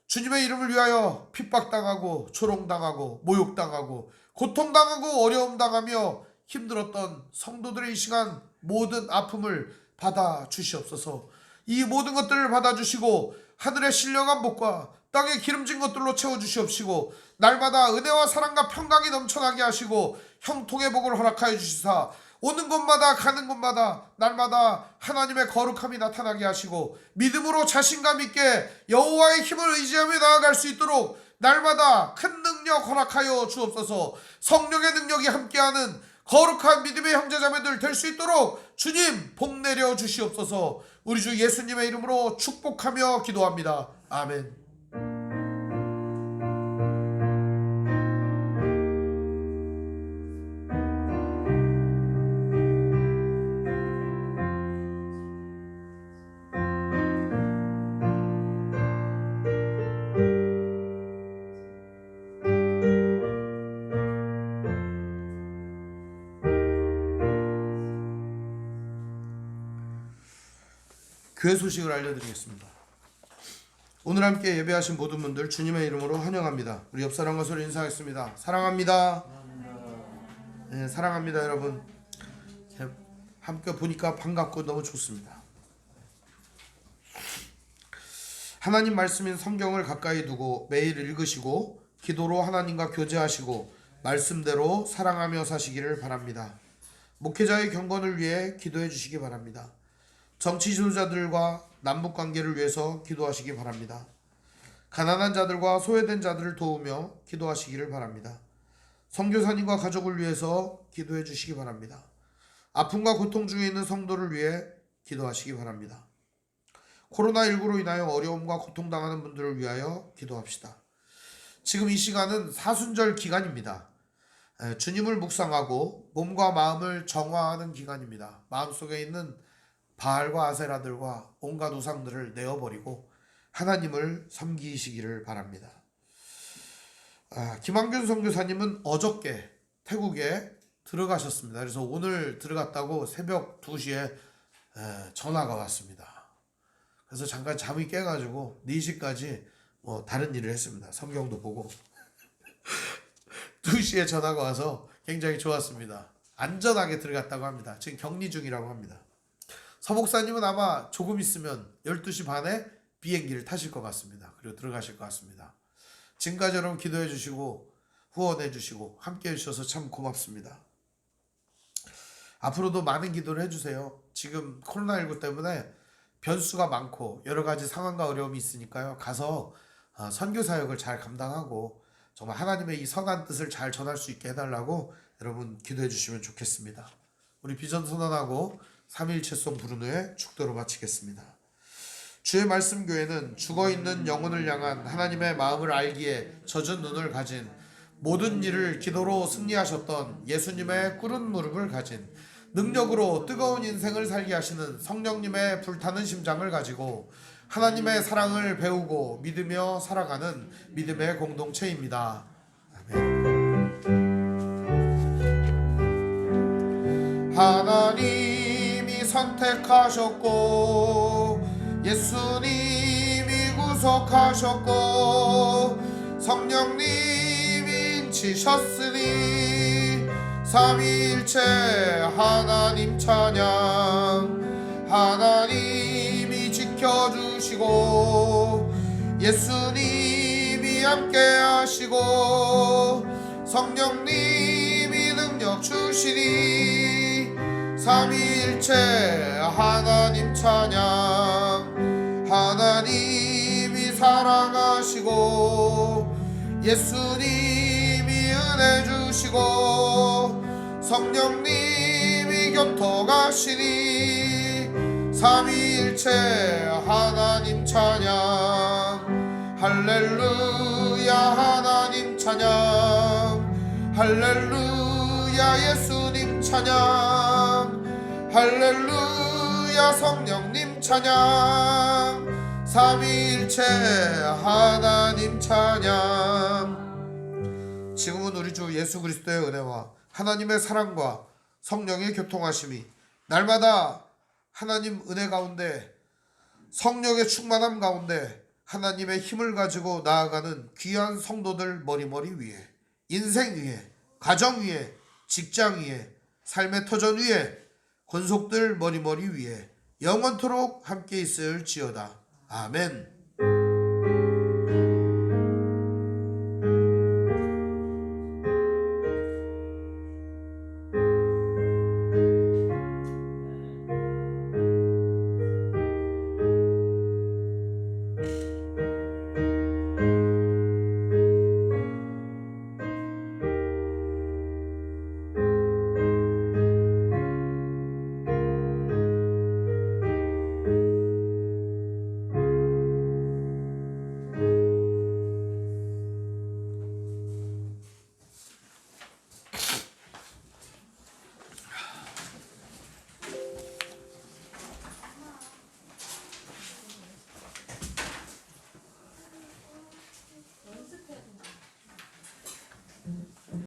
주님의 이름을 위하여 핍박당하고 조롱당하고 모욕당하고 고통당하고 어려움당하며 힘들었던 성도들의 이 시간 모든 아픔을 받아 주시옵소서. 이 모든 것들을 받아 주시고 하늘의 신령한 복과 땅의 기름진 것들로 채워 주시옵시고 날마다 은혜와 사랑과 평강이 넘쳐나게 하시고 형통의 복을 허락하여 주시사 오는 곳마다 가는 곳마다 날마다 하나님의 거룩함이 나타나게 하시고 믿음으로 자신감 있게 여호와의 힘을 의지하며 나아갈 수 있도록 날마다 큰 능력 허락하여 주옵소서. 성령의 능력이 함께하는 거룩한 믿음의 형제자매들 될 수 있도록 주님 복 내려 주시옵소서. 우리 주 예수님의 이름으로 축복하며 기도합니다. 아멘. 교회 소식을 알려드리겠습니다. 오늘 함께 예배하신 모든 분들 주님의 이름으로 환영합니다. 우리 옆 사람과 서로 인사하겠습니다. 사랑합니다. 네, 사랑합니다, 여러분. 함께 보니까 반갑고 너무 좋습니다. 하나님 말씀인 성경을 가까이 두고 매일 읽으시고 기도로 하나님과 교제하시고 말씀대로 사랑하며 사시기를 바랍니다. 목회자의 경건을 위해 기도해 주시기 바랍니다. 정치 지도자들과 남북 관계를 위해서 기도하시기 바랍니다. 가난한 자들과 소외된 자들을 도우며 기도하시기를 바랍니다. 선교사님과 가족을 위해서 기도해 주시기 바랍니다. 아픔과 고통 중에 있는 성도를 위해 기도하시기 바랍니다. 코로나19로 인하여 어려움과 고통당하는 분들을 위하여 기도합시다. 지금 이 시간은 사순절 기간입니다. 주님을 묵상하고 몸과 마음을 정화하는 기간입니다. 마음속에 있는 바알과 아세라들과 온갖 우상들을 내어버리고 하나님을 섬기시기를 바랍니다. 김한균 선교사님은 어저께 태국에 들어가셨습니다. 그래서 오늘 들어갔다고 새벽 2시에 전화가 왔습니다. 그래서 잠깐 잠이 깨가지고 4시까지 다른 일을 했습니다. 성경도 보고 2시에 전화가 와서 굉장히 좋았습니다. 안전하게 들어갔다고 합니다. 지금 격리 중이라고 합니다. 서목사님은 아마 조금 있으면 12시 반에 비행기를 타실 것 같습니다. 그리고 들어가실 것 같습니다. 지금까지 여러분 기도해 주시고 후원해 주시고 함께 해주셔서 참 고맙습니다. 앞으로도 많은 기도를 해주세요. 지금 코로나19 때문에 변수가 많고 여러 가지 상황과 어려움이 있으니까요. 가서 선교 사역을 잘 감당하고 정말 하나님의 이 선한 뜻을 잘 전할 수 있게 해달라고 여러분 기도해 주시면 좋겠습니다. 우리 비전 선언하고 3.1채송 부른 후에 축도로 마치겠습니다. 주의 말씀 교회는 죽어있는 영혼을 향한 하나님의 마음을 알기에 젖은 눈을 가진 모든 일을 기도로 승리하셨던 예수님의 꿇은 무릎을 가진 능력으로 뜨거운 인생을 살게 하시는 성령님의 불타는 심장을 가지고 하나님의 사랑을 배우고 믿으며 살아가는 믿음의 공동체입니다. 아멘. 하나님이 선택하셨고 예수님이 구속하셨고 성령님이 인치셨으니 삼위일체 하나님 찬양. 하나님이 지켜주시고 예수님이 함께하시고 성령님이 능력 주시니 삼위일체 하나님 찬양. 하나님이 사랑하시고 예수님이 은혜 주시고 성령님이 교통하시니 삼위일체 하나님 찬양. 할렐루야 하나님 찬양. 할렐루야 예수님 찬양. 할렐루야 성령님 찬양. 삼위일체 하나님 찬양. 지금은 우리 주 예수 그리스도의 은혜와 하나님의 사랑과 성령의 교통하심이 날마다 하나님 은혜 가운데 성령의 충만함 가운데 하나님의 힘을 가지고 나아가는 귀한 성도들 머리머리 위에, 인생 위에, 가정 위에, 직장 위에, 삶의 터전 위에, 권속들 머리머리 위에 영원토록 함께 있을지어다. 아멘.